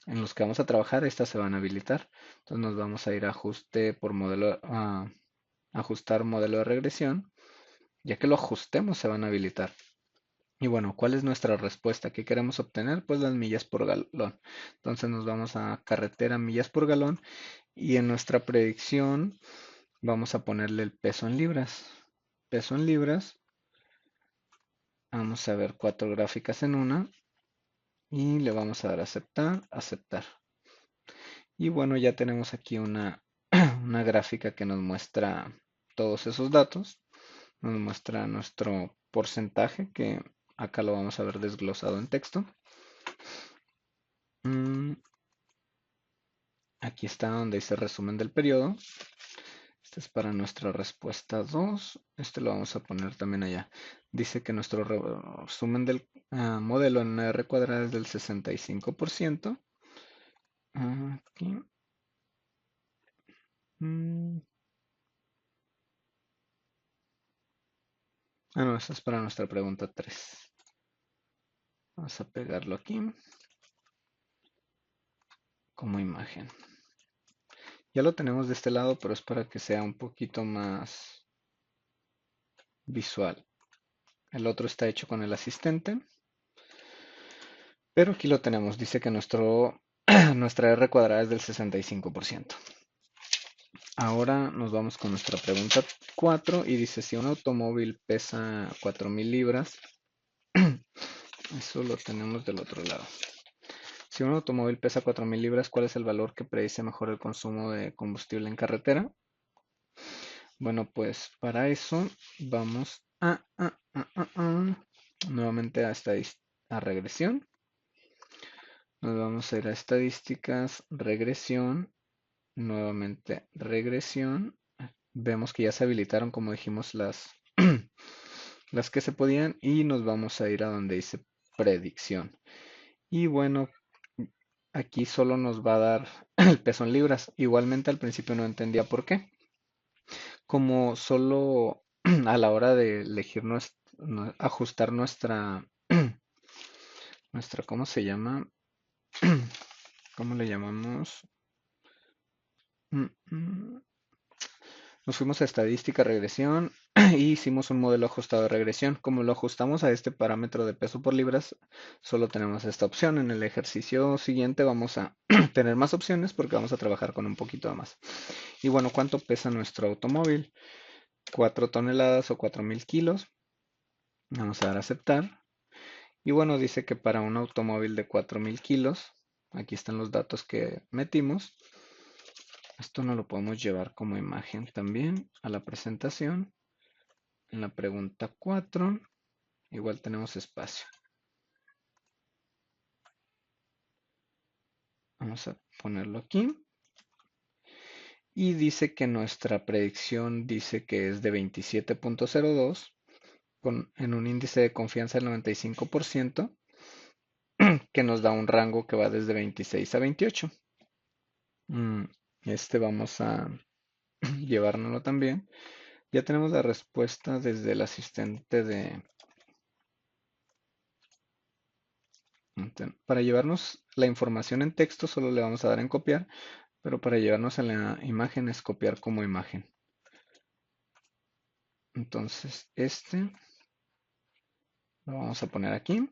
en los que vamos a trabajar, estas se van a habilitar. Entonces nos vamos a ir a ajuste por modelo, a ajustar modelo de regresión. Ya que lo ajustemos, se van a habilitar. Y bueno, ¿cuál es nuestra respuesta? ¿Qué queremos obtener? Pues las millas por galón. Entonces nos vamos a carretera millas por galón y en nuestra predicción vamos a ponerle el peso en libras. Peso en libras. Vamos a ver cuatro gráficas en una y le vamos a dar a aceptar, aceptar. Y bueno, ya tenemos aquí una gráfica que nos muestra todos esos datos. Nos muestra nuestro porcentaje que acá lo vamos a ver desglosado en texto. Mm, Aquí está donde dice resumen del periodo. Este es para nuestra respuesta 2. Este lo vamos a poner también allá. Dice que nuestro resumen del modelo en R cuadrada es del 65%. Aquí. Mm, no, esta es para nuestra pregunta 3. Vamos a pegarlo aquí como imagen. Ya lo tenemos de este lado, pero es para que sea un poquito más visual. El otro está hecho con el asistente, pero aquí lo tenemos. Dice que nuestra R cuadrada es del 65%. Ahora nos vamos con nuestra pregunta 4 y dice, si un automóvil pesa 4.000 libras, eso lo tenemos del otro lado. Si un automóvil pesa 4.000 libras, ¿cuál es el valor que predice mejor el consumo de combustible en carretera? Bueno, pues para eso vamos nuevamente a regresión. Nos vamos a ir a estadísticas, regresión, nuevamente regresión. Vemos que ya se habilitaron, como dijimos, las que se podían y nos vamos a ir a donde dice predicción. Y bueno, aquí solo nos va a dar el peso en libras. Igualmente al principio no entendía por qué. Como solo a la hora de elegir ajustar ¿cómo se llama? ¿Cómo le llamamos? Mm, mm. Nos fuimos a estadística, regresión y hicimos un modelo ajustado de regresión. Como lo ajustamos a este parámetro de peso por libras, solo tenemos esta opción. En el ejercicio siguiente vamos a tener más opciones porque vamos a trabajar con un poquito más. Y bueno, ¿cuánto pesa nuestro automóvil? 4 toneladas o 4.000 kilos. Vamos a dar a aceptar. Y bueno, dice que para un automóvil de 4.000 kilos, aquí están los datos que metimos. Esto no lo podemos llevar como imagen también a la presentación. En la pregunta 4, igual tenemos espacio. Vamos a ponerlo aquí. Y dice que nuestra predicción dice que es de 27.02. en un índice de confianza del 95%, que nos da un rango que va desde 26 a 28. Mm, Vamos a llevárnoslo también. Ya tenemos la respuesta desde el asistente de... Para llevarnos la información en texto solo le vamos a dar en copiar, pero para llevarnos a la imagen es copiar como imagen. Entonces lo vamos a poner aquí.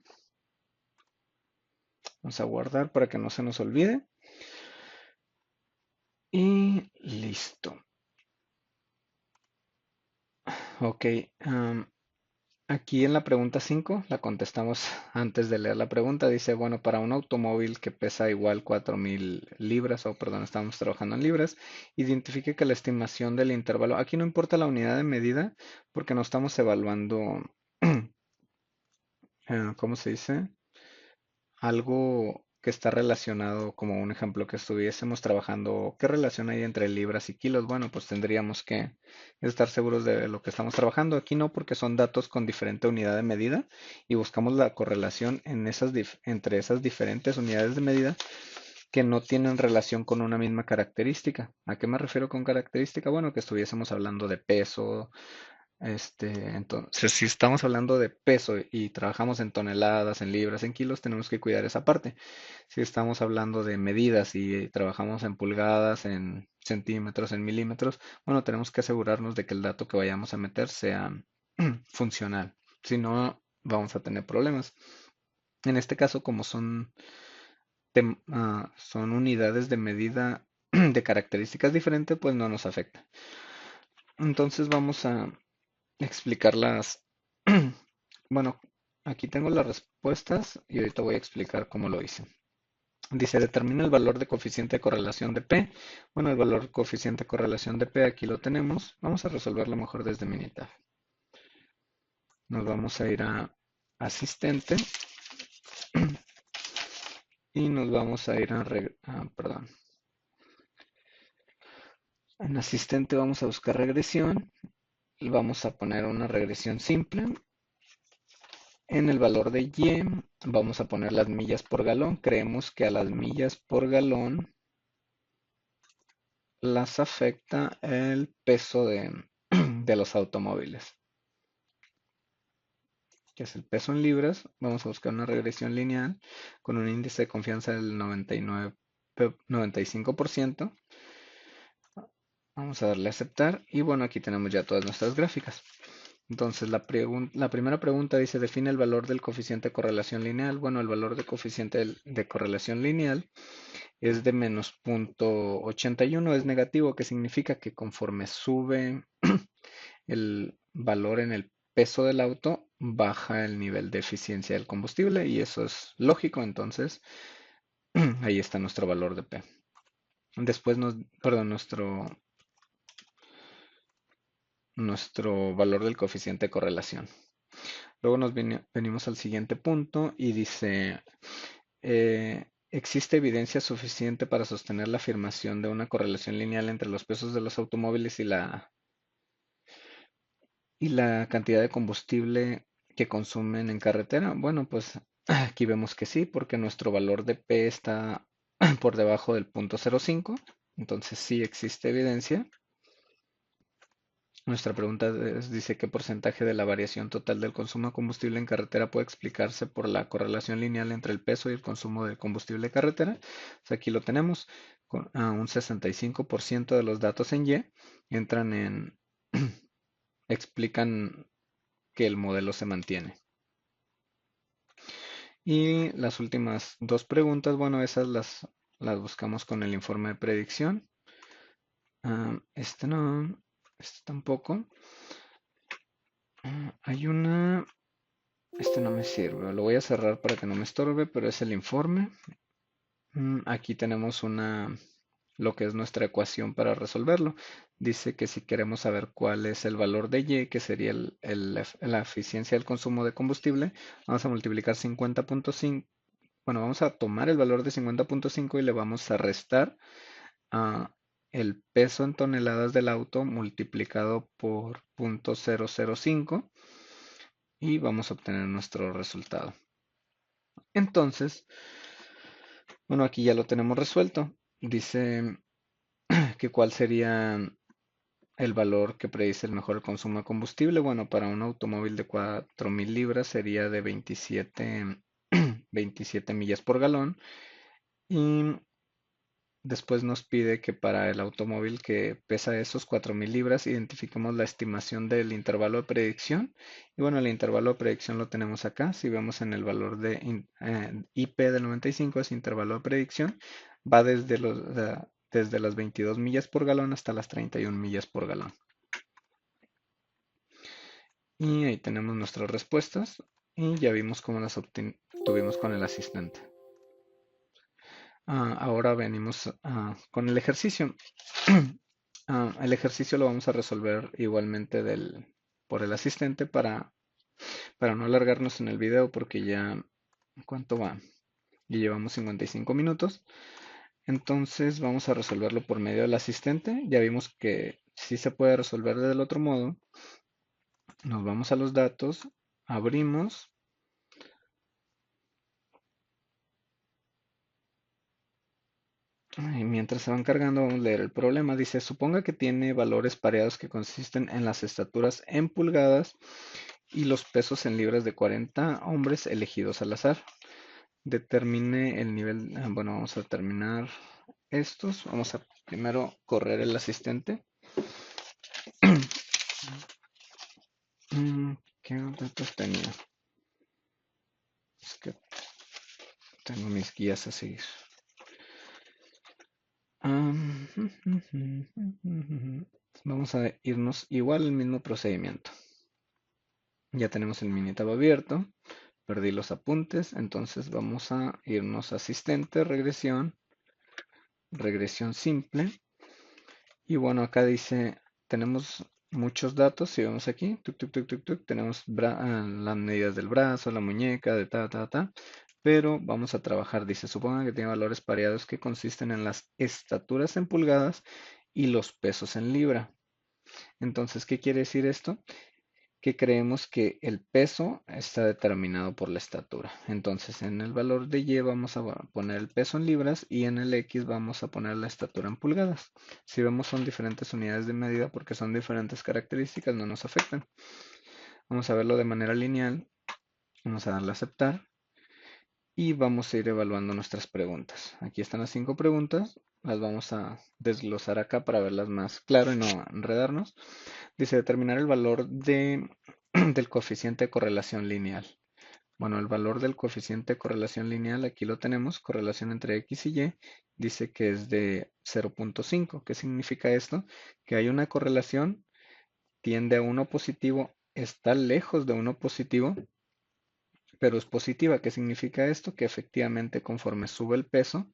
Vamos a guardar para que no se nos olvide. Y listo. Ok. Aquí en la pregunta 5 la contestamos antes de leer la pregunta. Dice, bueno, para un automóvil que pesa igual 4.000 libras, o perdón, estamos trabajando en libras, identifique que la estimación del intervalo, aquí no importa la unidad de medida porque no estamos evaluando, ¿cómo se dice? Algo que está relacionado, como un ejemplo que estuviésemos trabajando, ¿qué relación hay entre libras y kilos? Bueno, pues tendríamos que estar seguros de lo que estamos trabajando. Aquí no, porque son datos con diferente unidad de medida y buscamos la correlación en entre esas diferentes unidades de medida que no tienen relación con una misma característica. ¿A qué me refiero con característica? Bueno, que estuviésemos hablando de peso, entonces, si estamos hablando de peso y trabajamos en toneladas, en libras, en kilos, tenemos que cuidar esa parte. Si estamos hablando de medidas y trabajamos en pulgadas, en centímetros, en milímetros, bueno, tenemos que asegurarnos de que el dato que vayamos a meter sea funcional. Si no, vamos a tener problemas. En este caso, como son unidades de medida de características diferentes, pues no nos afecta. Entonces vamos a explicarlas. Bueno, aquí tengo las respuestas y ahorita voy a explicar cómo lo hice. Dice, determina el valor de coeficiente de correlación de P. Bueno, el valor de coeficiente de correlación de P aquí lo tenemos. Vamos a resolverlo mejor desde Minitab. Nos vamos a ir a asistente y nos vamos a ir perdón. En asistente vamos a buscar regresión y vamos a poner una regresión simple. En el valor de Y vamos a poner las millas por galón. Creemos que a las millas por galón las afecta el peso de los automóviles, que es el peso en libras. Vamos a buscar una regresión lineal con un índice de confianza del 95%. Vamos a darle a aceptar y bueno, aquí tenemos ya todas nuestras gráficas. Entonces, la primera pregunta dice, define el valor del coeficiente de correlación lineal. Bueno, el valor de coeficiente de correlación lineal es de menos 0.81, es negativo, que significa que conforme sube el valor en el peso del auto, baja el nivel de eficiencia del combustible y eso es lógico, entonces ahí está nuestro valor de P. Después perdón, nuestro valor del coeficiente de correlación. Luego venimos al siguiente punto y dice, ¿existe evidencia suficiente para sostener la afirmación de una correlación lineal entre los pesos de los automóviles y la cantidad de combustible que consumen en carretera? Bueno, pues aquí vemos que sí, porque nuestro valor de P está por debajo del punto 0.5, entonces sí existe evidencia. Nuestra pregunta dice qué porcentaje de la variación total del consumo de combustible en carretera puede explicarse por la correlación lineal entre el peso y el consumo de combustible de carretera. Pues aquí lo tenemos, un 65% de los datos en Y entran explican que el modelo se mantiene. Y las últimas dos preguntas, bueno, esas las buscamos con el informe de predicción. Este no, este tampoco. Hay una, este no me sirve, lo voy a cerrar para que no me estorbe, pero es el informe. Aquí tenemos lo que es nuestra ecuación para resolverlo. Dice que si queremos saber cuál es el valor de Y, que sería la eficiencia del consumo de combustible, vamos a multiplicar 50.5. Bueno, vamos a tomar el valor de 50.5 y le vamos a restar el peso en toneladas del auto multiplicado por 0.005 y vamos a obtener nuestro resultado. Entonces, bueno, aquí ya lo tenemos resuelto. Dice que cuál sería el valor que predice el mejor consumo de combustible. Bueno, para un automóvil de 4.000 libras sería de 27 millas por galón. Y después nos pide que para el automóvil que pesa esos 4.000 libras identifiquemos la estimación del intervalo de predicción. Y bueno, el intervalo de predicción lo tenemos acá. Si vemos en el valor de IP del 95, ese intervalo de predicción va desde las 22 millas por galón hasta las 31 millas por galón. Y ahí tenemos nuestras respuestas y ya vimos cómo las obtuvimos con el asistente. Ahora venimos con el ejercicio. El ejercicio lo vamos a resolver igualmente por el asistente para no alargarnos en el video porque ya, ¿cuánto va? Ya llevamos 55 minutos. Entonces vamos a resolverlo por medio del asistente. Ya vimos que sí se puede resolver del otro modo. Nos vamos a los datos, abrimos. Y mientras se van cargando, vamos a leer el problema. Dice, suponga que tiene valores pareados que consisten en las estaturas en pulgadas y los pesos en libras de 40 hombres elegidos al azar. Determine el nivel. Bueno, vamos a terminar estos. Vamos a primero correr el asistente. ¿Qué datos tenía? Es que tengo mis guías a seguir. Vamos a irnos igual el mismo procedimiento. Ya tenemos el Minitab abierto. Perdí los apuntes, entonces vamos a irnos a asistente, regresión simple. Y bueno, acá dice, tenemos muchos datos, si vemos aquí, tenemos las medidas del brazo, la muñeca, de ta. Pero vamos a trabajar, dice, suponga que tiene valores pareados que consisten en las estaturas en pulgadas y los pesos en libra. Entonces, ¿qué quiere decir esto? Que creemos que el peso está determinado por la estatura. Entonces, en el valor de Y vamos a poner el peso en libras y en el X vamos a poner la estatura en pulgadas. Si vemos son diferentes unidades de medida porque son diferentes características, no nos afectan. Vamos a verlo de manera lineal. Vamos a darle a aceptar y vamos a ir evaluando nuestras preguntas. Aquí están las 5 preguntas. Las vamos a desglosar acá para verlas más claro y no enredarnos. Dice determinar el valor del coeficiente de correlación lineal. Bueno, el valor del coeficiente de correlación lineal, aquí lo tenemos, correlación entre X y Y, dice que es de 0.5. ¿Qué significa esto? Que hay una correlación, tiende a uno positivo, está lejos de uno positivo, pero es positiva. ¿Qué significa esto? Que efectivamente conforme sube el peso,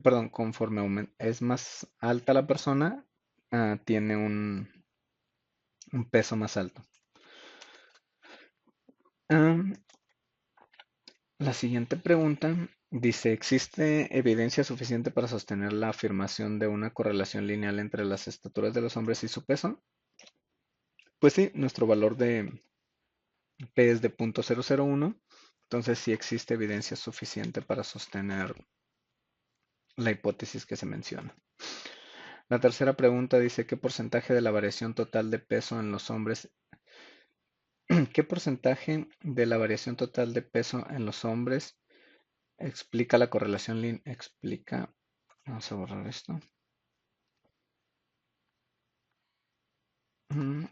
perdón, conforme es más alta la persona, tiene un peso más alto. La siguiente pregunta dice, ¿existe evidencia suficiente para sostener la afirmación de una correlación lineal entre las estaturas de los hombres y su peso? Pues sí, nuestro valor de P es de 0.001, entonces sí existe evidencia suficiente para sostener la hipótesis que se menciona. La tercera pregunta dice, ¿qué porcentaje de la variación total de peso en los hombres ¿qué porcentaje de la variación total de peso en los hombres explica la correlación explica, vamos a borrar esto. Mm,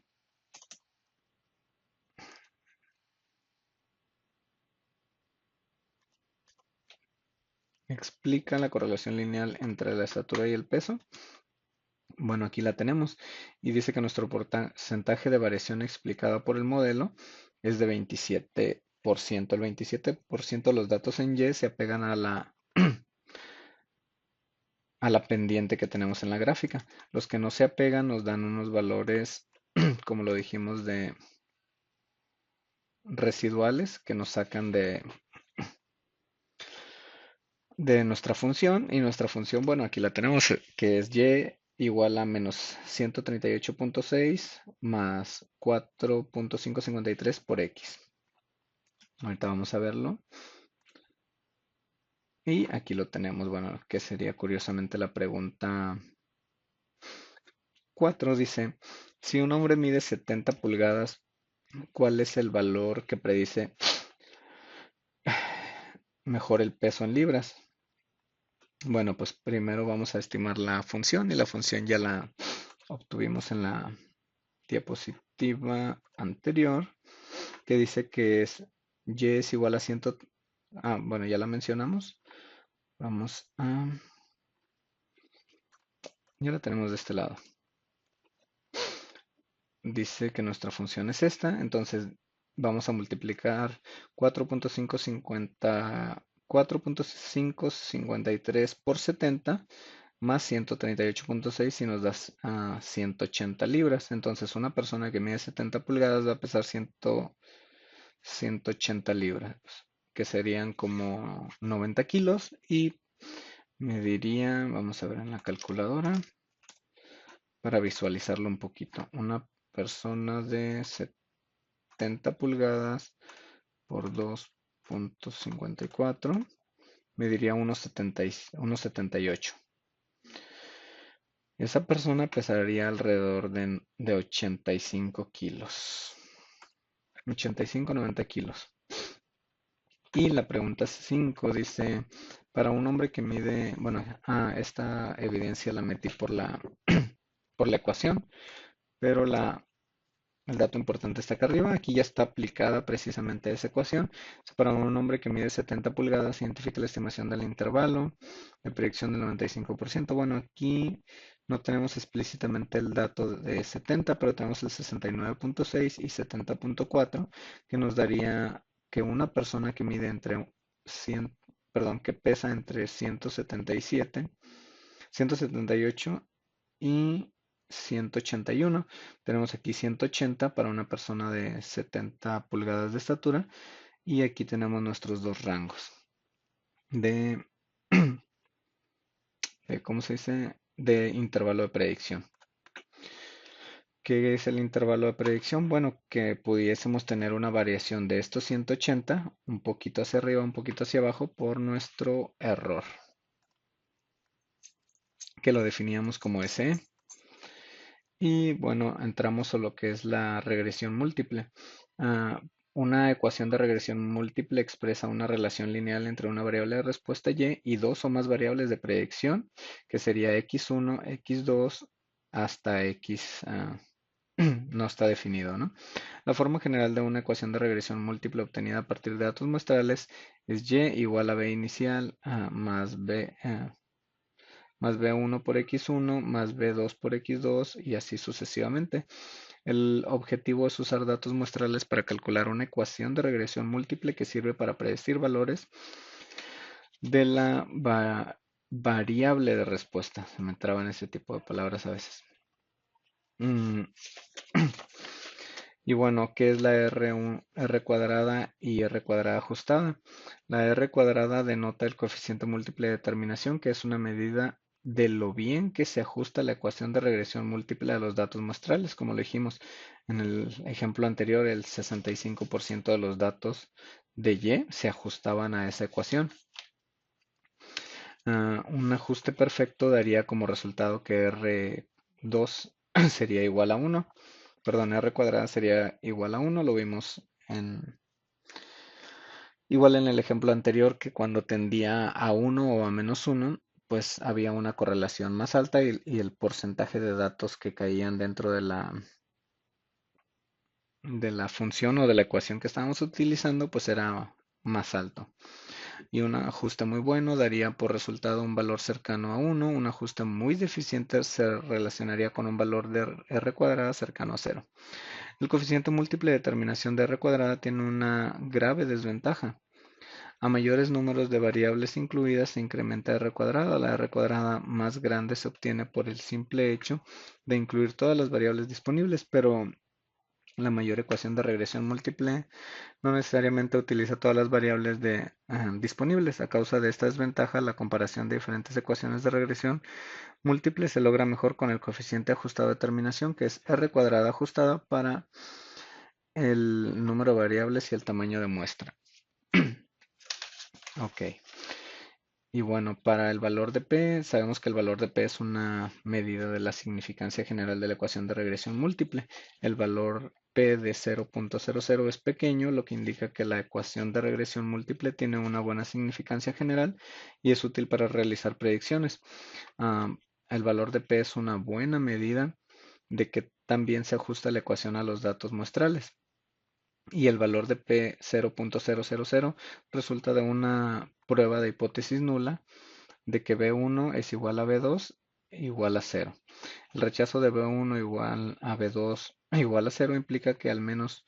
Explica la correlación lineal entre la estatura y el peso. Bueno, aquí la tenemos y dice que nuestro porcentaje de variación explicado por el modelo es de 27%. El 27% de los datos en Y se apegan a la pendiente que tenemos en la gráfica. Los que no se apegan nos dan unos valores, como lo dijimos, de residuales que nos sacan de nuestra función. Y nuestra función, bueno, aquí la tenemos, que es Y igual a menos 138.6 más 4.553 por x. Ahorita vamos a verlo. Y aquí lo tenemos, bueno, que sería curiosamente la pregunta 4. Dice, si un hombre mide 70 pulgadas, ¿cuál es el valor que predice mejor el peso en libras? Bueno, pues primero vamos a estimar la función y la función ya la obtuvimos en la diapositiva anterior, que dice que es y es igual a 100. Bueno, ya la mencionamos. Vamos a... Ya la tenemos de este lado. Dice que nuestra función es esta, entonces vamos a multiplicar 4.553 por 70 más 138.6 y nos da 180 libras. Entonces una persona que mide 70 pulgadas va a pesar 180 libras, que serían como 90 kilos y mediría, vamos a ver en la calculadora para visualizarlo un poquito. Una persona de 70 pulgadas por 2.54 mediría 1.78. Esa persona pesaría alrededor de 85 kilos. 85-90 kilos. Y la pregunta 5 dice, para un hombre que mide, bueno, esta evidencia la metí por por la ecuación, pero el dato importante está acá arriba. Aquí ya está aplicada precisamente esa ecuación. Para un hombre que mide 70 pulgadas, identifica la estimación del intervalo de predicción del 95%. Bueno, aquí no tenemos explícitamente el dato de 70, pero tenemos el 69.6 y 70.4, que nos daría que una persona que mide entre 100, perdón, que pesa entre 177, 178 y 181. Tenemos aquí 180 para una persona de 70 pulgadas de estatura. Y aquí tenemos nuestros dos rangos de, ¿cómo se dice? De intervalo de predicción. ¿Qué es el intervalo de predicción? Bueno, que pudiésemos tener una variación de estos 180, un poquito hacia arriba, un poquito hacia abajo, por nuestro error, que lo definíamos como SE. Y bueno, entramos a lo que es la regresión múltiple. Ah, una ecuación de regresión múltiple expresa una relación lineal entre una variable de respuesta y dos o más variables de predicción, que sería x1, x2 hasta x, no está definido, ¿no? La forma general de una ecuación de regresión múltiple obtenida a partir de datos muestrales es y igual a b inicial más b1 por x1 más b2 por x2 y así sucesivamente. El objetivo es usar datos muestrales para calcular una ecuación de regresión múltiple que sirve para predecir valores de la variable de respuesta. Se me traban ese tipo de palabras a veces. Mm, Y bueno, ¿qué es la R cuadrada y R cuadrada ajustada? La R cuadrada denota el coeficiente múltiple de determinación, que es una medida de lo bien que se ajusta la ecuación de regresión múltiple a los datos muestrales. Como lo dijimos en el ejemplo anterior, el 65% de los datos de Y se ajustaban a esa ecuación. Un ajuste perfecto daría como resultado que R2 sería igual a 1. Perdón, R cuadrada sería igual a 1. Lo vimos igual en el ejemplo anterior, que cuando tendía a 1 o a menos 1, pues había una correlación más alta y el porcentaje de datos que caían dentro de la función o de la ecuación que estábamos utilizando, pues era más alto. Y un ajuste muy bueno daría por resultado un valor cercano a 1. Un ajuste muy deficiente se relacionaría con un valor de R cuadrada cercano a 0. El coeficiente múltiple de determinación de R cuadrada tiene una grave desventaja. A mayores números de variables incluidas se incrementa R cuadrada. La R cuadrada más grande se obtiene por el simple hecho de incluir todas las variables disponibles, pero La mayor ecuación de regresión múltiple no necesariamente utiliza todas las variables disponibles. A causa de esta desventaja, la comparación de diferentes ecuaciones de regresión múltiple se logra mejor con el coeficiente ajustado de terminación, que es r cuadrada ajustada para el número de variables y el tamaño de muestra. Ok. Y bueno, para el valor de P, sabemos que el valor de P es una medida de la significancia general de la ecuación de regresión múltiple. El valor P de 0.00 es pequeño, lo que indica que la ecuación de regresión múltiple tiene una buena significancia general y es útil para realizar predicciones. Ah, el valor de P es una buena medida de que también se ajusta la ecuación a los datos muestrales. Y el valor de P 0.000 resulta de una prueba de hipótesis nula de que B1 es igual a B2 igual a 0. El rechazo de B1 igual a B2 igual a 0 implica que al menos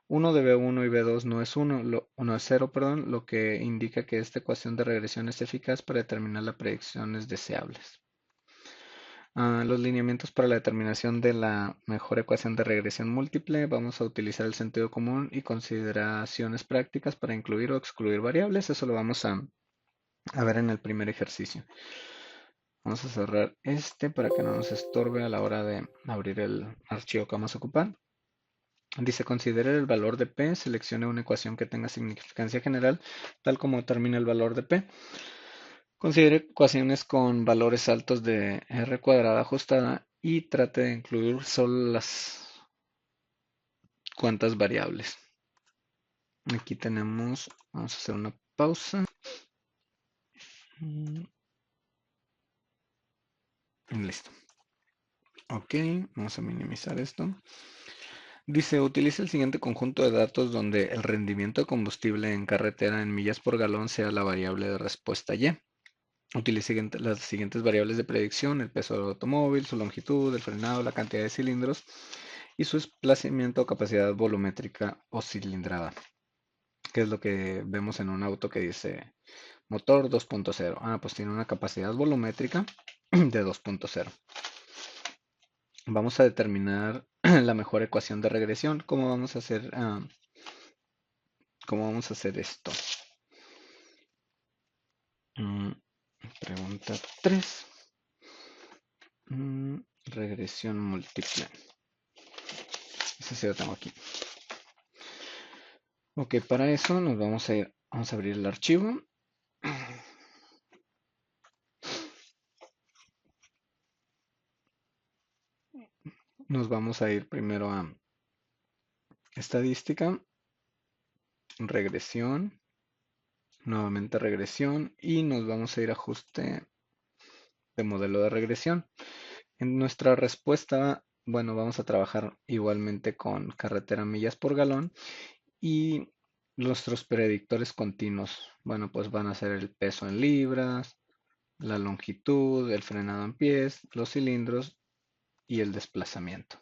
uno de B1 y B2 no es 1, no es 0, perdón, lo que indica que esta ecuación de regresión es eficaz para determinar las predicciones deseables. Los lineamientos para la determinación de la mejor ecuación de regresión múltiple. Vamos a utilizar el sentido común y consideraciones prácticas para incluir o excluir variables. Eso lo vamos a ver en el primer ejercicio. Vamos a cerrar este para que no nos estorbe a la hora de abrir el archivo que vamos a ocupar. Dice, considere el valor de P, seleccione una ecuación que tenga significancia general, tal como determina el valor de P. Considere ecuaciones con valores altos de R cuadrada ajustada y trate de incluir solo las cuantas variables. Aquí tenemos, vamos a hacer una pausa. Listo. Ok, vamos a minimizar esto. Dice, utiliza el siguiente conjunto de datos donde el rendimiento de combustible en carretera en millas por galón sea la variable de respuesta Y. Utilice las siguientes variables de predicción: el peso del automóvil, su longitud, el frenado, la cantidad de cilindros y su desplazamiento o capacidad volumétrica o cilindrada, que es lo que vemos en un auto que dice motor 2.0. Pues tiene una capacidad volumétrica de 2.0. Vamos a determinar la mejor ecuación de regresión. ¿Cómo vamos a hacer, esto? Pregunta 3. Regresión múltiple. Ese sí lo tengo aquí. Ok, para eso nos vamos a abrir el archivo. Nos vamos a ir primero a estadística, regresión, nuevamente regresión y nos vamos a ir a ajuste de modelo de regresión. En nuestra respuesta, bueno, vamos a trabajar igualmente con carretera millas por galón y nuestros predictores continuos. Bueno, pues van a ser el peso en libras, la longitud, el frenado en pies, los cilindros y el desplazamiento.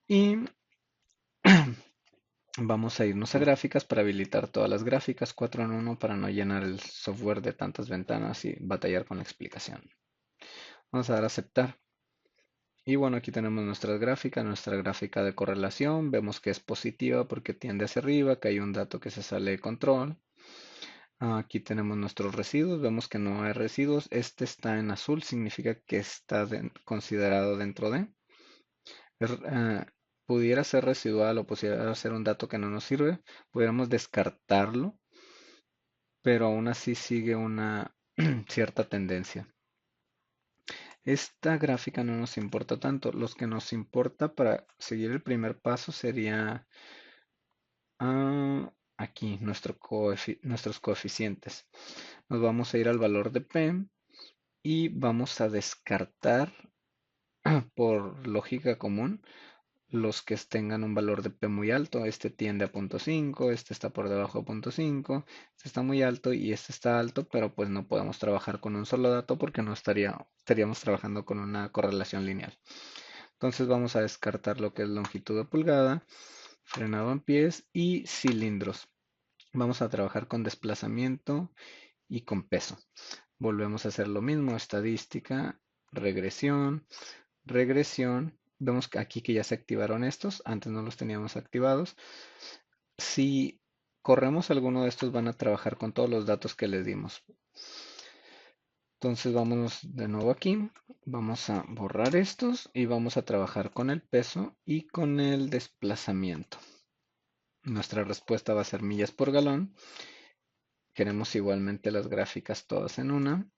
Y vamos a irnos a gráficas para habilitar todas las gráficas 4 en 1 para no llenar el software de tantas ventanas y batallar con la explicación. Vamos a dar a aceptar. Y bueno, aquí tenemos nuestra gráfica de correlación. Vemos que es positiva porque tiende hacia arriba, que hay un dato que se sale de control. Aquí tenemos nuestros residuos. Vemos que no hay residuos. Este está en azul, significa que está considerado dentro de. Pudiera ser residual o pudiera ser un dato que no nos sirve. Pudiéramos descartarlo, pero aún así sigue una cierta tendencia. Esta gráfica no nos importa tanto. Los que nos importa para seguir el primer paso sería aquí nuestros coeficientes. Nos vamos a ir al valor de P y vamos a descartar por lógica común los que tengan un valor de P muy alto. Este tiende a 0.5, este está por debajo de 0.5, este está muy alto y este está alto, pero pues no podemos trabajar con un solo dato porque no estaríamos trabajando con una correlación lineal. Entonces vamos a descartar lo que es longitud de pulgada, frenado en pies y cilindros. Vamos a trabajar con desplazamiento y con peso. Volvemos a hacer lo mismo: estadística, regresión, regresión Vemos que aquí que ya se activaron estos, antes no los teníamos activados. Si corremos alguno de estos van a trabajar con todos los datos que les dimos. Entonces vámonos de nuevo aquí, vamos a borrar estos y vamos a trabajar con el peso y con el desplazamiento. Nuestra respuesta va a ser millas por galón. Queremos igualmente las gráficas todas en una.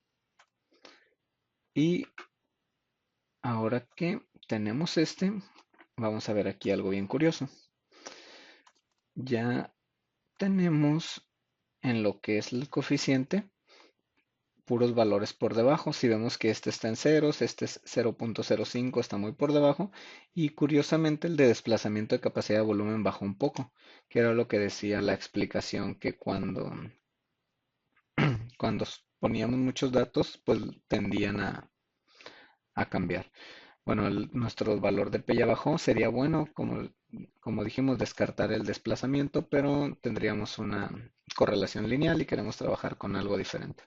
Y ahora que tenemos vamos a ver aquí algo bien curioso. Ya tenemos en lo que es el coeficiente puros valores por debajo. Si vemos que este está en ceros, este es 0.05, está muy por debajo. Y curiosamente el de desplazamiento de capacidad de volumen bajó un poco, que era lo que decía la explicación, que cuando poníamos muchos datos, pues tendían a cambiar. Bueno, nuestro valor de P ya bajó, sería bueno, como dijimos, descartar el desplazamiento, pero tendríamos una correlación lineal y queremos trabajar con algo diferente.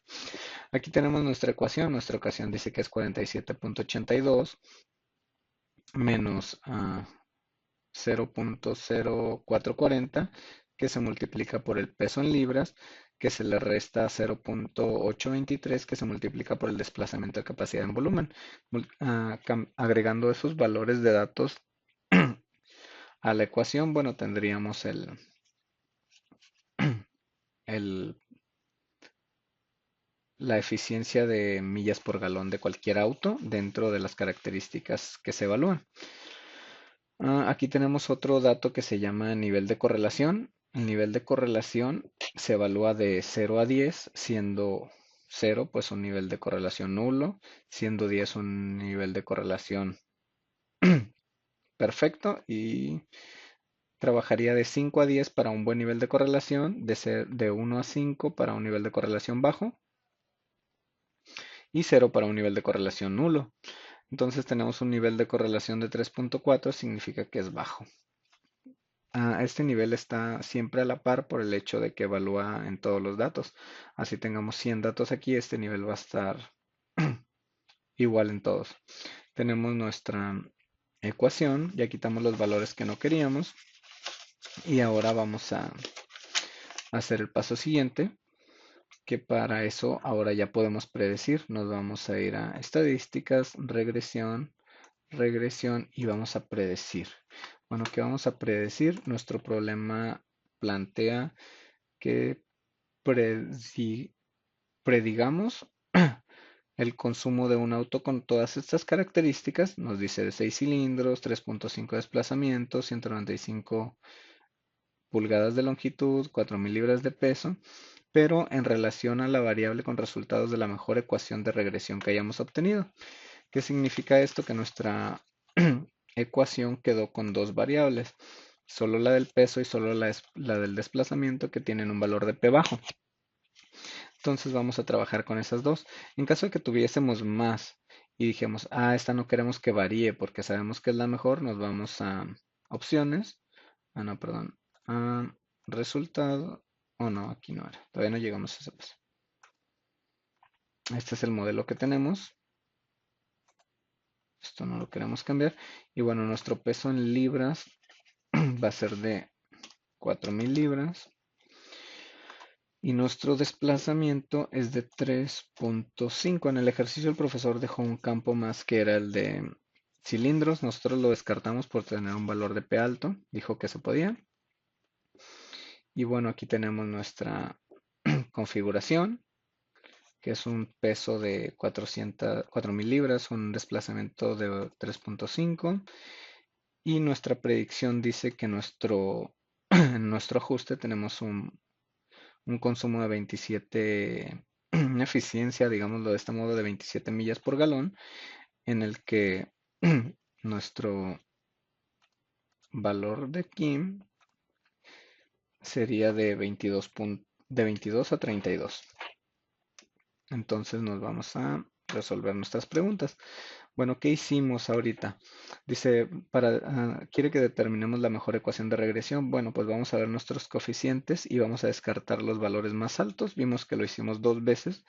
Aquí tenemos nuestra ecuación dice que es 47.82 menos 0.0440, que se multiplica por el peso en libras, que se le resta 0.823, que se multiplica por el desplazamiento de capacidad en volumen. Agregando esos valores de datos a la ecuación, bueno, tendríamos el- la eficiencia de millas por galón de cualquier auto dentro de las características que se evalúan. Aquí tenemos otro dato que se llama nivel de correlación. El nivel de correlación se evalúa de 0 a 10, siendo 0 pues un nivel de correlación nulo, siendo 10 un nivel de correlación perfecto y trabajaría de 5 a 10 para un buen nivel de correlación, de 1 a 5 para un nivel de correlación bajo y 0 para un nivel de correlación nulo. Entonces tenemos un nivel de correlación de 3.4, significa que es bajo. Este nivel está siempre a la par por el hecho de que evalúa en todos los datos. Así tengamos 100 datos aquí, este nivel va a estar igual en todos. Tenemos nuestra ecuación, ya quitamos los valores que no queríamos y ahora vamos a hacer el paso siguiente, que para eso ahora ya podemos predecir. Nos vamos a ir a estadísticas, regresión y vamos a predecir. Bueno, ¿qué vamos a predecir? Nuestro problema plantea que predigamos el consumo de un auto con todas estas características. Nos dice de 6 cilindros, 3.5 desplazamientos, 195 pulgadas de longitud, 4.000 libras de peso, pero en relación a la variable con resultados de la mejor ecuación de regresión que hayamos obtenido. ¿Qué significa esto? Que nuestra ecuación quedó con dos variables, solo la del peso y solo la del desplazamiento, que tienen un valor de P bajo. Entonces vamos a trabajar con esas dos. En caso de que tuviésemos más y dijemos, esta no queremos que varíe porque sabemos que es la mejor, nos vamos a opciones. No, perdón. A resultado. Oh, no, aquí no era. Todavía no llegamos a ese paso. Este es el modelo que tenemos. Esto no lo queremos cambiar. Y bueno, nuestro peso en libras va a ser de 4.000 libras. Y nuestro desplazamiento es de 3.5. En el ejercicio el profesor dejó un campo más que era el de cilindros. Nosotros lo descartamos por tener un valor de P alto. Dijo que se podía. Y bueno, aquí tenemos nuestra configuración, que es un peso de 4.000 libras, un desplazamiento de 3.5. Y nuestra predicción dice que en nuestro ajuste tenemos un consumo de 27, una eficiencia, digámoslo de este modo, de 27 millas por galón, en el que nuestro valor de Kim sería de 22 a 32. Entonces nos vamos a resolver nuestras preguntas. Bueno, ¿qué hicimos ahorita? Dice, quiere que determinemos la mejor ecuación de regresión. Bueno, pues vamos a ver nuestros coeficientes y vamos a descartar los valores más altos. Vimos que lo hicimos dos veces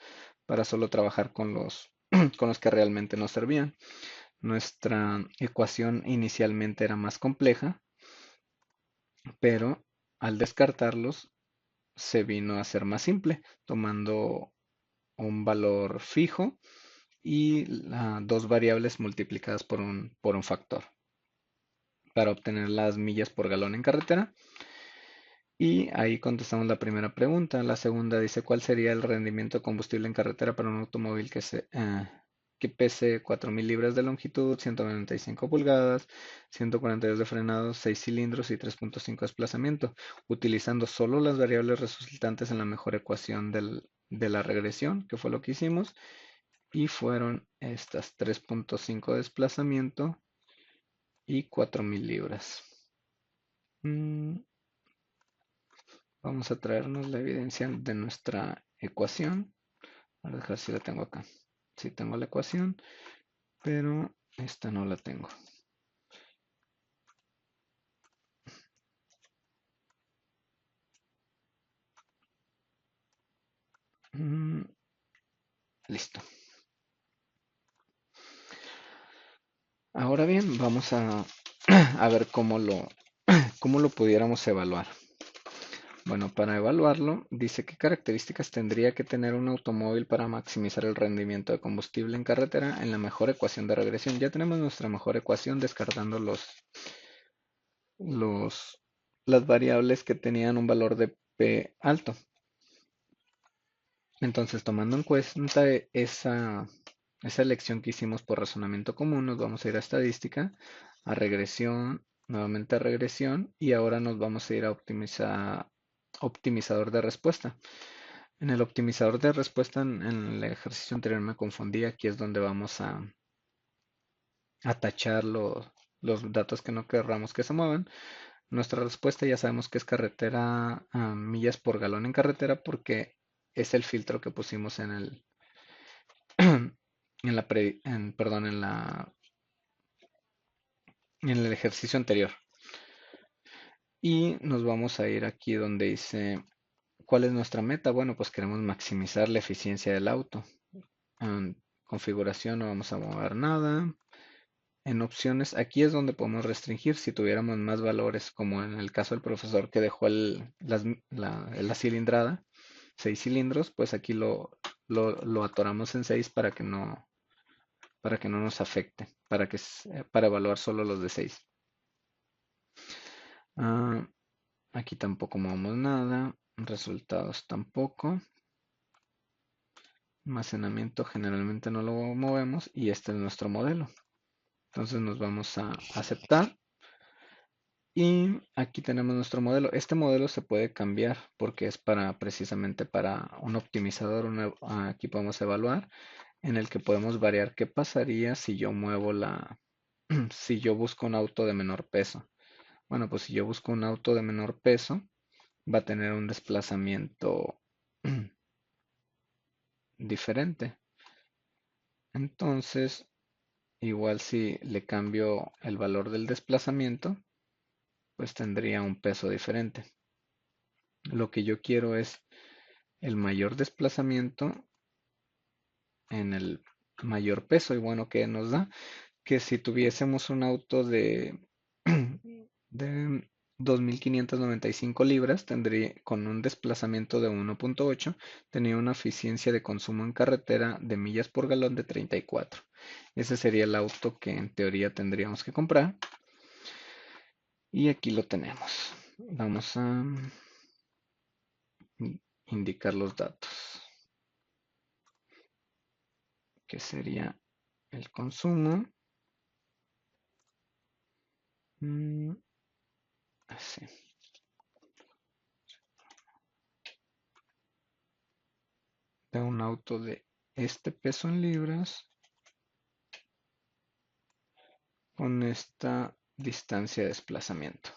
para solo trabajar con los, con los que realmente nos servían. Nuestra ecuación inicialmente era más compleja, pero al descartarlos se vino a ser más simple, tomando un valor fijo y dos variables multiplicadas por un factor para obtener las millas por galón en carretera. Y ahí contestamos la primera pregunta. La segunda dice, ¿cuál sería el rendimiento de combustible en carretera para un automóvil que pese 4.000 libras de longitud, 195 pulgadas, 142 de frenado, 6 cilindros y 3.5 de desplazamiento, utilizando solo las variables resultantes en la mejor ecuación de la regresión, que fue lo que hicimos, y fueron estas 3.5 de desplazamiento y 4.000 libras. Mm, Vamos a traernos la evidencia de nuestra ecuación. A dejar si la tengo acá. Sí tengo la ecuación, pero esta no la tengo. Mm, Listo. Ahora bien, vamos a ver cómo lo pudiéramos evaluar. Bueno, para evaluarlo, dice qué características tendría que tener un automóvil para maximizar el rendimiento de combustible en carretera en la mejor ecuación de regresión. Ya tenemos nuestra mejor ecuación descartando los, las variables que tenían un valor de P alto. Entonces, tomando en cuenta esa elección que hicimos por razonamiento común, nos vamos a ir a estadística, a regresión, nuevamente a regresión, y ahora nos vamos a ir a optimizador de respuesta. En el optimizador de respuesta, en el ejercicio anterior me confundí, aquí es donde vamos a tachar los datos que no querramos que se muevan. Nuestra respuesta ya sabemos que es carretera, millas por galón en carretera, porque es el filtro que pusimos perdón, en el ejercicio anterior. Y nos vamos a ir aquí donde dice, ¿cuál es nuestra meta? Bueno, pues queremos maximizar la eficiencia del auto. En configuración no vamos a mover nada. En opciones, aquí es donde podemos restringir si tuviéramos más valores, como en el caso del profesor que dejó la cilindrada, 6 cilindros, pues aquí lo atoramos en 6 para que no nos afecte, para evaluar solo los de 6. Aquí tampoco movemos nada, resultados tampoco, almacenamiento generalmente no lo movemos y este es nuestro modelo. Entonces nos vamos a aceptar y aquí tenemos nuestro modelo. Este modelo se puede cambiar porque es precisamente para un optimizador. Aquí podemos evaluar en el que podemos variar qué pasaría si yo muevo si yo busco un auto de menor peso. Bueno, pues si yo busco un auto de menor peso, va a tener un desplazamiento diferente. Entonces, igual si le cambio el valor del desplazamiento, pues tendría un peso diferente. Lo que yo quiero es el mayor desplazamiento en el mayor peso. Y bueno, ¿qué nos da? Que si tuviésemos un auto de 2.595 libras, con un desplazamiento de 1.8, tenía una eficiencia de consumo en carretera de millas por galón de 34. Ese sería el auto que en teoría tendríamos que comprar. Y aquí lo tenemos. Vamos a indicar los datos, que sería el consumo. Así. De un auto de este peso en libras con esta distancia de desplazamiento.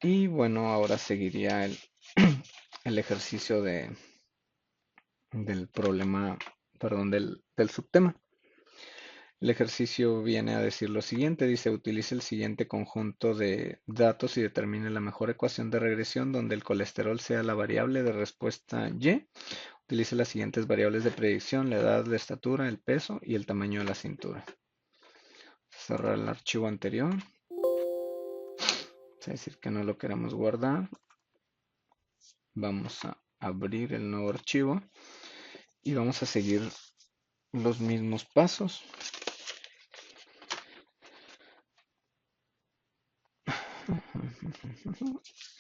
Y bueno, ahora seguiría el ejercicio del problema, perdón, del subtema. El ejercicio viene a decir lo siguiente, dice, utilice el siguiente conjunto de datos y determine la mejor ecuación de regresión donde el colesterol sea la variable de respuesta Y. Utilice las siguientes variables de predicción, la edad, la estatura, el peso y el tamaño de la cintura. Cerrar el archivo anterior. Es decir, que no lo queremos guardar. Vamos a abrir el nuevo archivo y vamos a seguir los mismos pasos.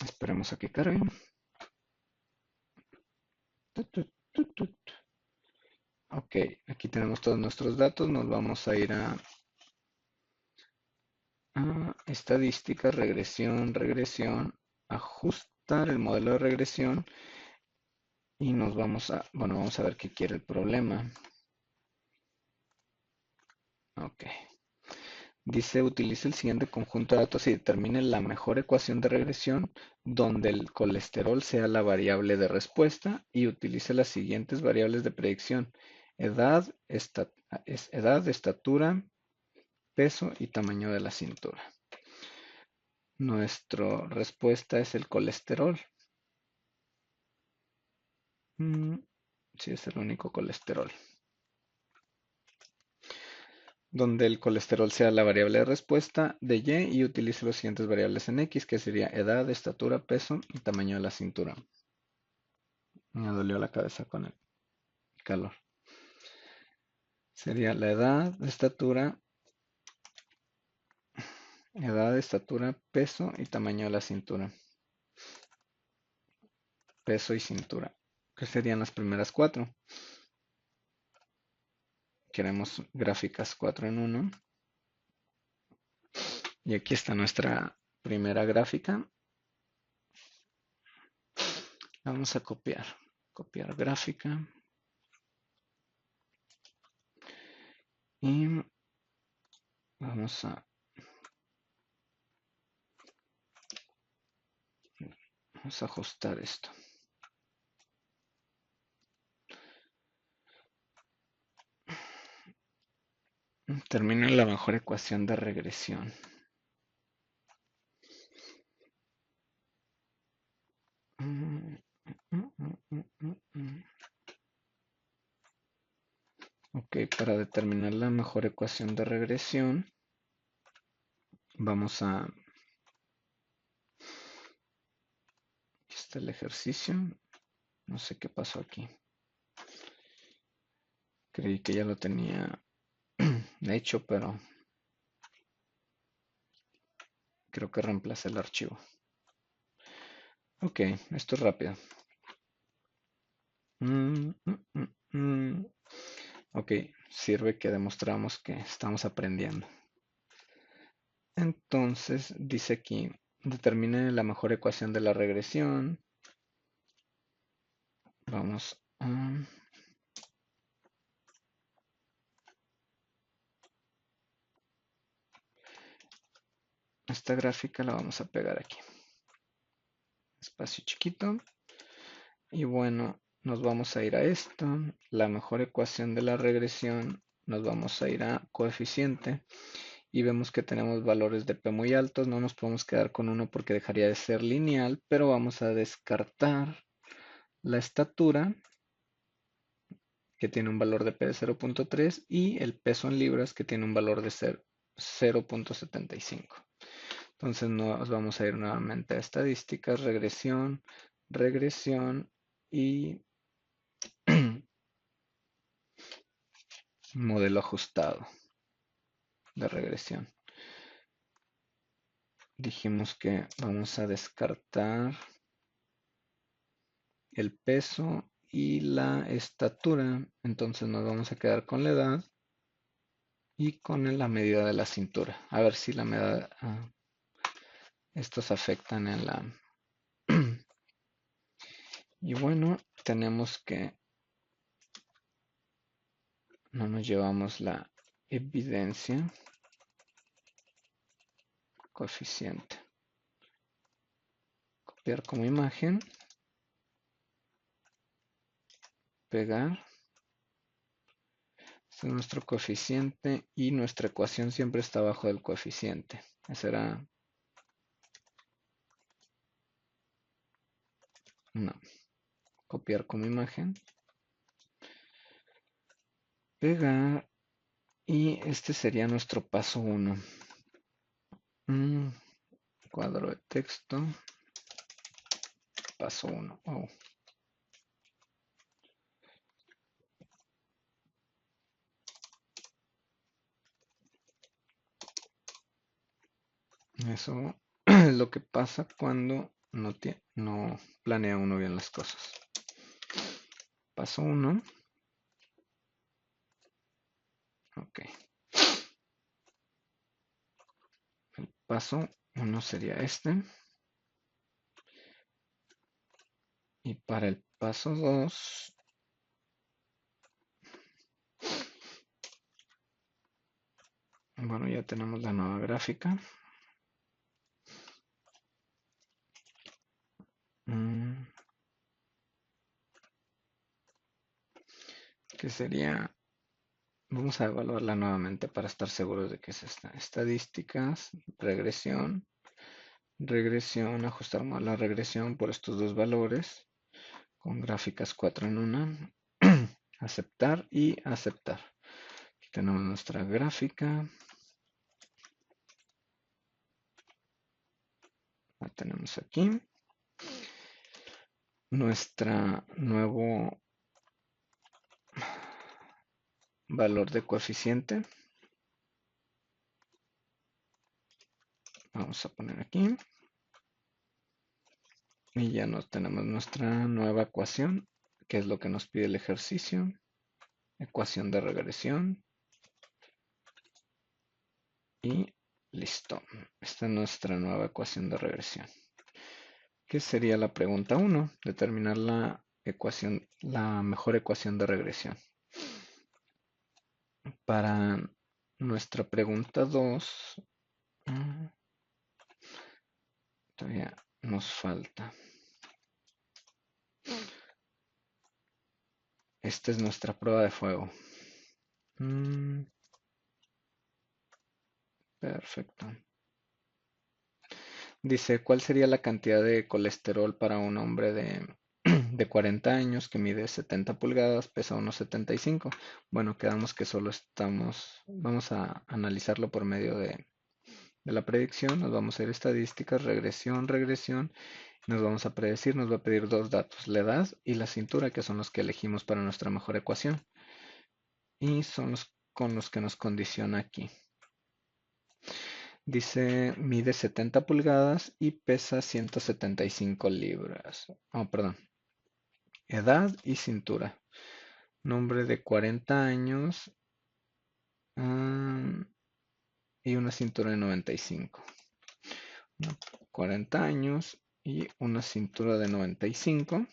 Esperemos a que cargue. Ok, aquí tenemos todos nuestros datos. Nos vamos a ir a estadísticas, regresión, ajustar el modelo de regresión y nos vamos a ver qué quiere el problema. Ok. Dice, utilice el siguiente conjunto de datos y determine la mejor ecuación de regresión donde el colesterol sea la variable de respuesta y utilice las siguientes variables de predicción: edad, estatura, peso y tamaño de la cintura. Nuestra respuesta es el colesterol. Sí, es el único colesterol. Donde el colesterol sea la variable de respuesta de Y utilice las siguientes variables en X, que sería edad, estatura, peso y tamaño de la cintura. Me dolió la cabeza con el calor. Sería la edad, estatura, peso y tamaño de la cintura. Peso y cintura, que serían las primeras cuatro. Queremos gráficas 4 en 1. Y aquí está nuestra primera gráfica. Vamos a copiar. Copiar gráfica. Y vamos a ajustar esto. Termina la mejor ecuación de regresión. Ok, para determinar la mejor ecuación de regresión, vamos a... Aquí está el ejercicio. No sé qué pasó aquí. Creí que ya lo tenía hecho, pero creo que reemplacé el archivo. Ok, esto es rápido. Ok, sirve que demostramos que estamos aprendiendo. Entonces, dice aquí, determine la mejor ecuación de la regresión. Vamos a... Esta gráfica la vamos a pegar aquí. Espacio chiquito. Y bueno, nos vamos a ir a esto. La mejor ecuación de la regresión. Nos vamos a ir a coeficiente. Y vemos que tenemos valores de P muy altos. No nos podemos quedar con uno porque dejaría de ser lineal. Pero vamos a descartar la estatura, que tiene un valor de P de 0.3, y el peso en libras, que tiene un valor de 0.75. Entonces nos vamos a ir nuevamente a estadísticas, regresión y modelo ajustado de regresión. Dijimos que vamos a descartar el peso y la estatura, entonces nos vamos a quedar con la edad y con la medida de la cintura. A ver si la medida, estos afectan en la... Y bueno, tenemos que no nos llevamos la evidencia, coeficiente, copiar como imagen, pegar, Este es nuestro coeficiente y nuestra ecuación siempre está abajo del coeficiente. Esa era... No. Copiar como imagen. Pegar. Y este sería nuestro paso 1. Cuadro de texto. Paso 1. Oh. Eso es lo que pasa cuando no planea uno bien las cosas. Paso 1. Ok. El paso 1 sería este. Y para el paso 2, bueno, ya tenemos la nueva gráfica. Que sería, vamos a evaluarla nuevamente para estar seguros de que es esta. Estadísticas, regresión, ajustamos la regresión por estos dos valores, con gráficas 4 en una, aceptar y aceptar. Aquí tenemos nuestra gráfica, la tenemos aquí, nuestro nuevo valor de coeficiente, vamos a poner aquí, y ya nos tenemos nuestra nueva ecuación, que es lo que nos pide el ejercicio, ecuación de regresión. Y listo. Esta es nuestra nueva ecuación de regresión. ¿Qué sería la pregunta 1? Determinar la ecuación, la mejor ecuación de regresión. Para nuestra pregunta 2, todavía nos falta. Esta es nuestra prueba de fuego. Perfecto. Dice, ¿cuál sería la cantidad de colesterol para un hombre de 40 años que mide 70 pulgadas, pesa unos 75? Bueno, quedamos que solo vamos a analizarlo por medio de la predicción, nos vamos a ir a estadísticas, regresión, nos vamos a predecir, nos va a pedir dos datos, la edad y la cintura, que son los que elegimos para nuestra mejor ecuación. Y son los con los que nos condiciona aquí. Dice, mide 70 pulgadas y pesa 175 libras. Oh, perdón. Edad y cintura. Nombre de 40 años y una cintura de 95. 40 años y una cintura de 95.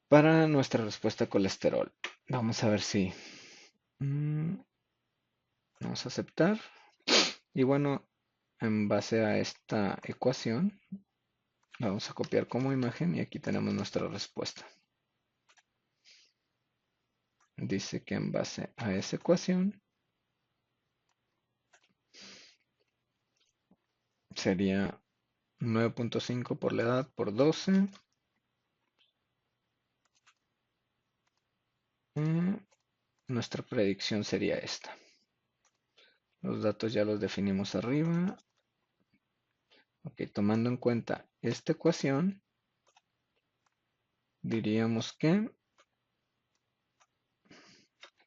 Para nuestra respuesta a colesterol. Vamos a ver si... vamos a aceptar. Y bueno, en base a esta ecuación, vamos a copiar como imagen y aquí tenemos nuestra respuesta. Dice que en base a esa ecuación sería 9.5 por la edad por 12. Nuestra predicción sería esta. Los datos ya los definimos arriba. Ok, tomando en cuenta esta ecuación, diríamos que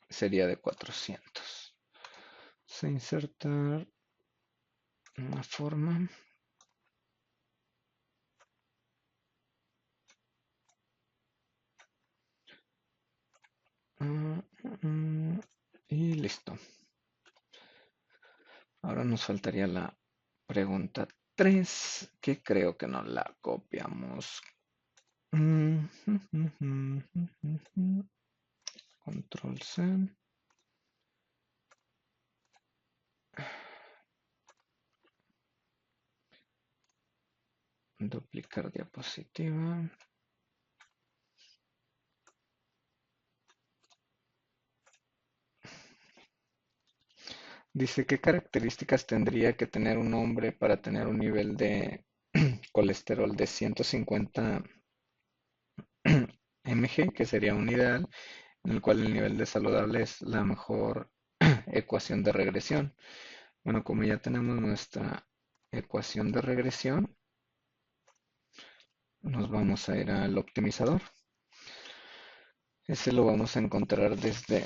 sería de 400. Vamos a insertar una forma. Y listo. Ahora nos faltaría la pregunta 3, que creo que no la copiamos. Control C. Duplicar diapositiva. Dice, ¿qué características tendría que tener un hombre para tener un nivel de colesterol de 150 mg, que sería un ideal, en el cual el nivel de saludable es la mejor ecuación de regresión? Bueno, como ya tenemos nuestra ecuación de regresión, nos vamos a ir al optimizador. Ese lo vamos a encontrar desde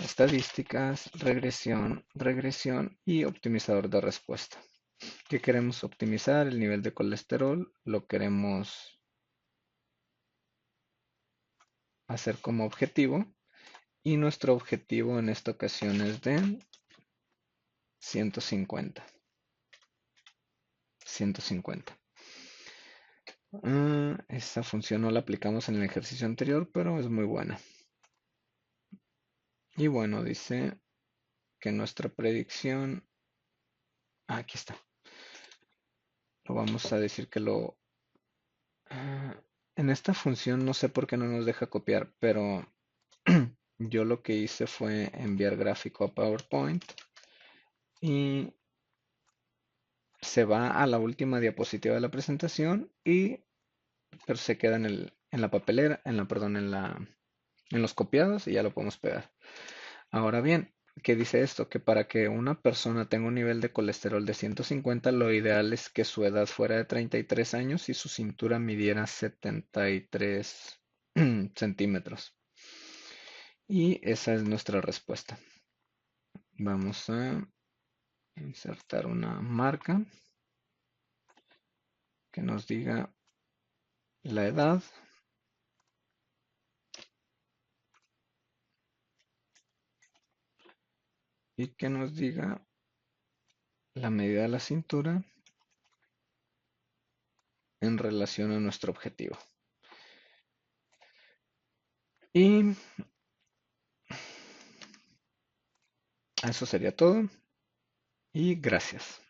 estadísticas, regresión, regresión y optimizador de respuesta. ¿Qué queremos optimizar? El nivel de colesterol. Lo queremos hacer como objetivo. Y nuestro objetivo en esta ocasión es de 150. 150. Esa función no la aplicamos en el ejercicio anterior, pero es muy buena. Y bueno, dice que nuestra predicción... aquí está. Lo vamos a decir que lo... en esta función no sé por qué no nos deja copiar, pero yo lo que hice fue enviar gráfico a PowerPoint y se va a la última diapositiva de la presentación pero se queda en la papelera, perdón, en los copiados y ya lo podemos pegar. Ahora bien, ¿qué dice esto? Que para que una persona tenga un nivel de colesterol de 150, lo ideal es que su edad fuera de 33 años y su cintura midiera 73 centímetros. Y esa es nuestra respuesta. Vamos a insertar una marca que nos diga la edad y que nos diga la medida de la cintura en relación a nuestro objetivo. Y eso sería todo y gracias.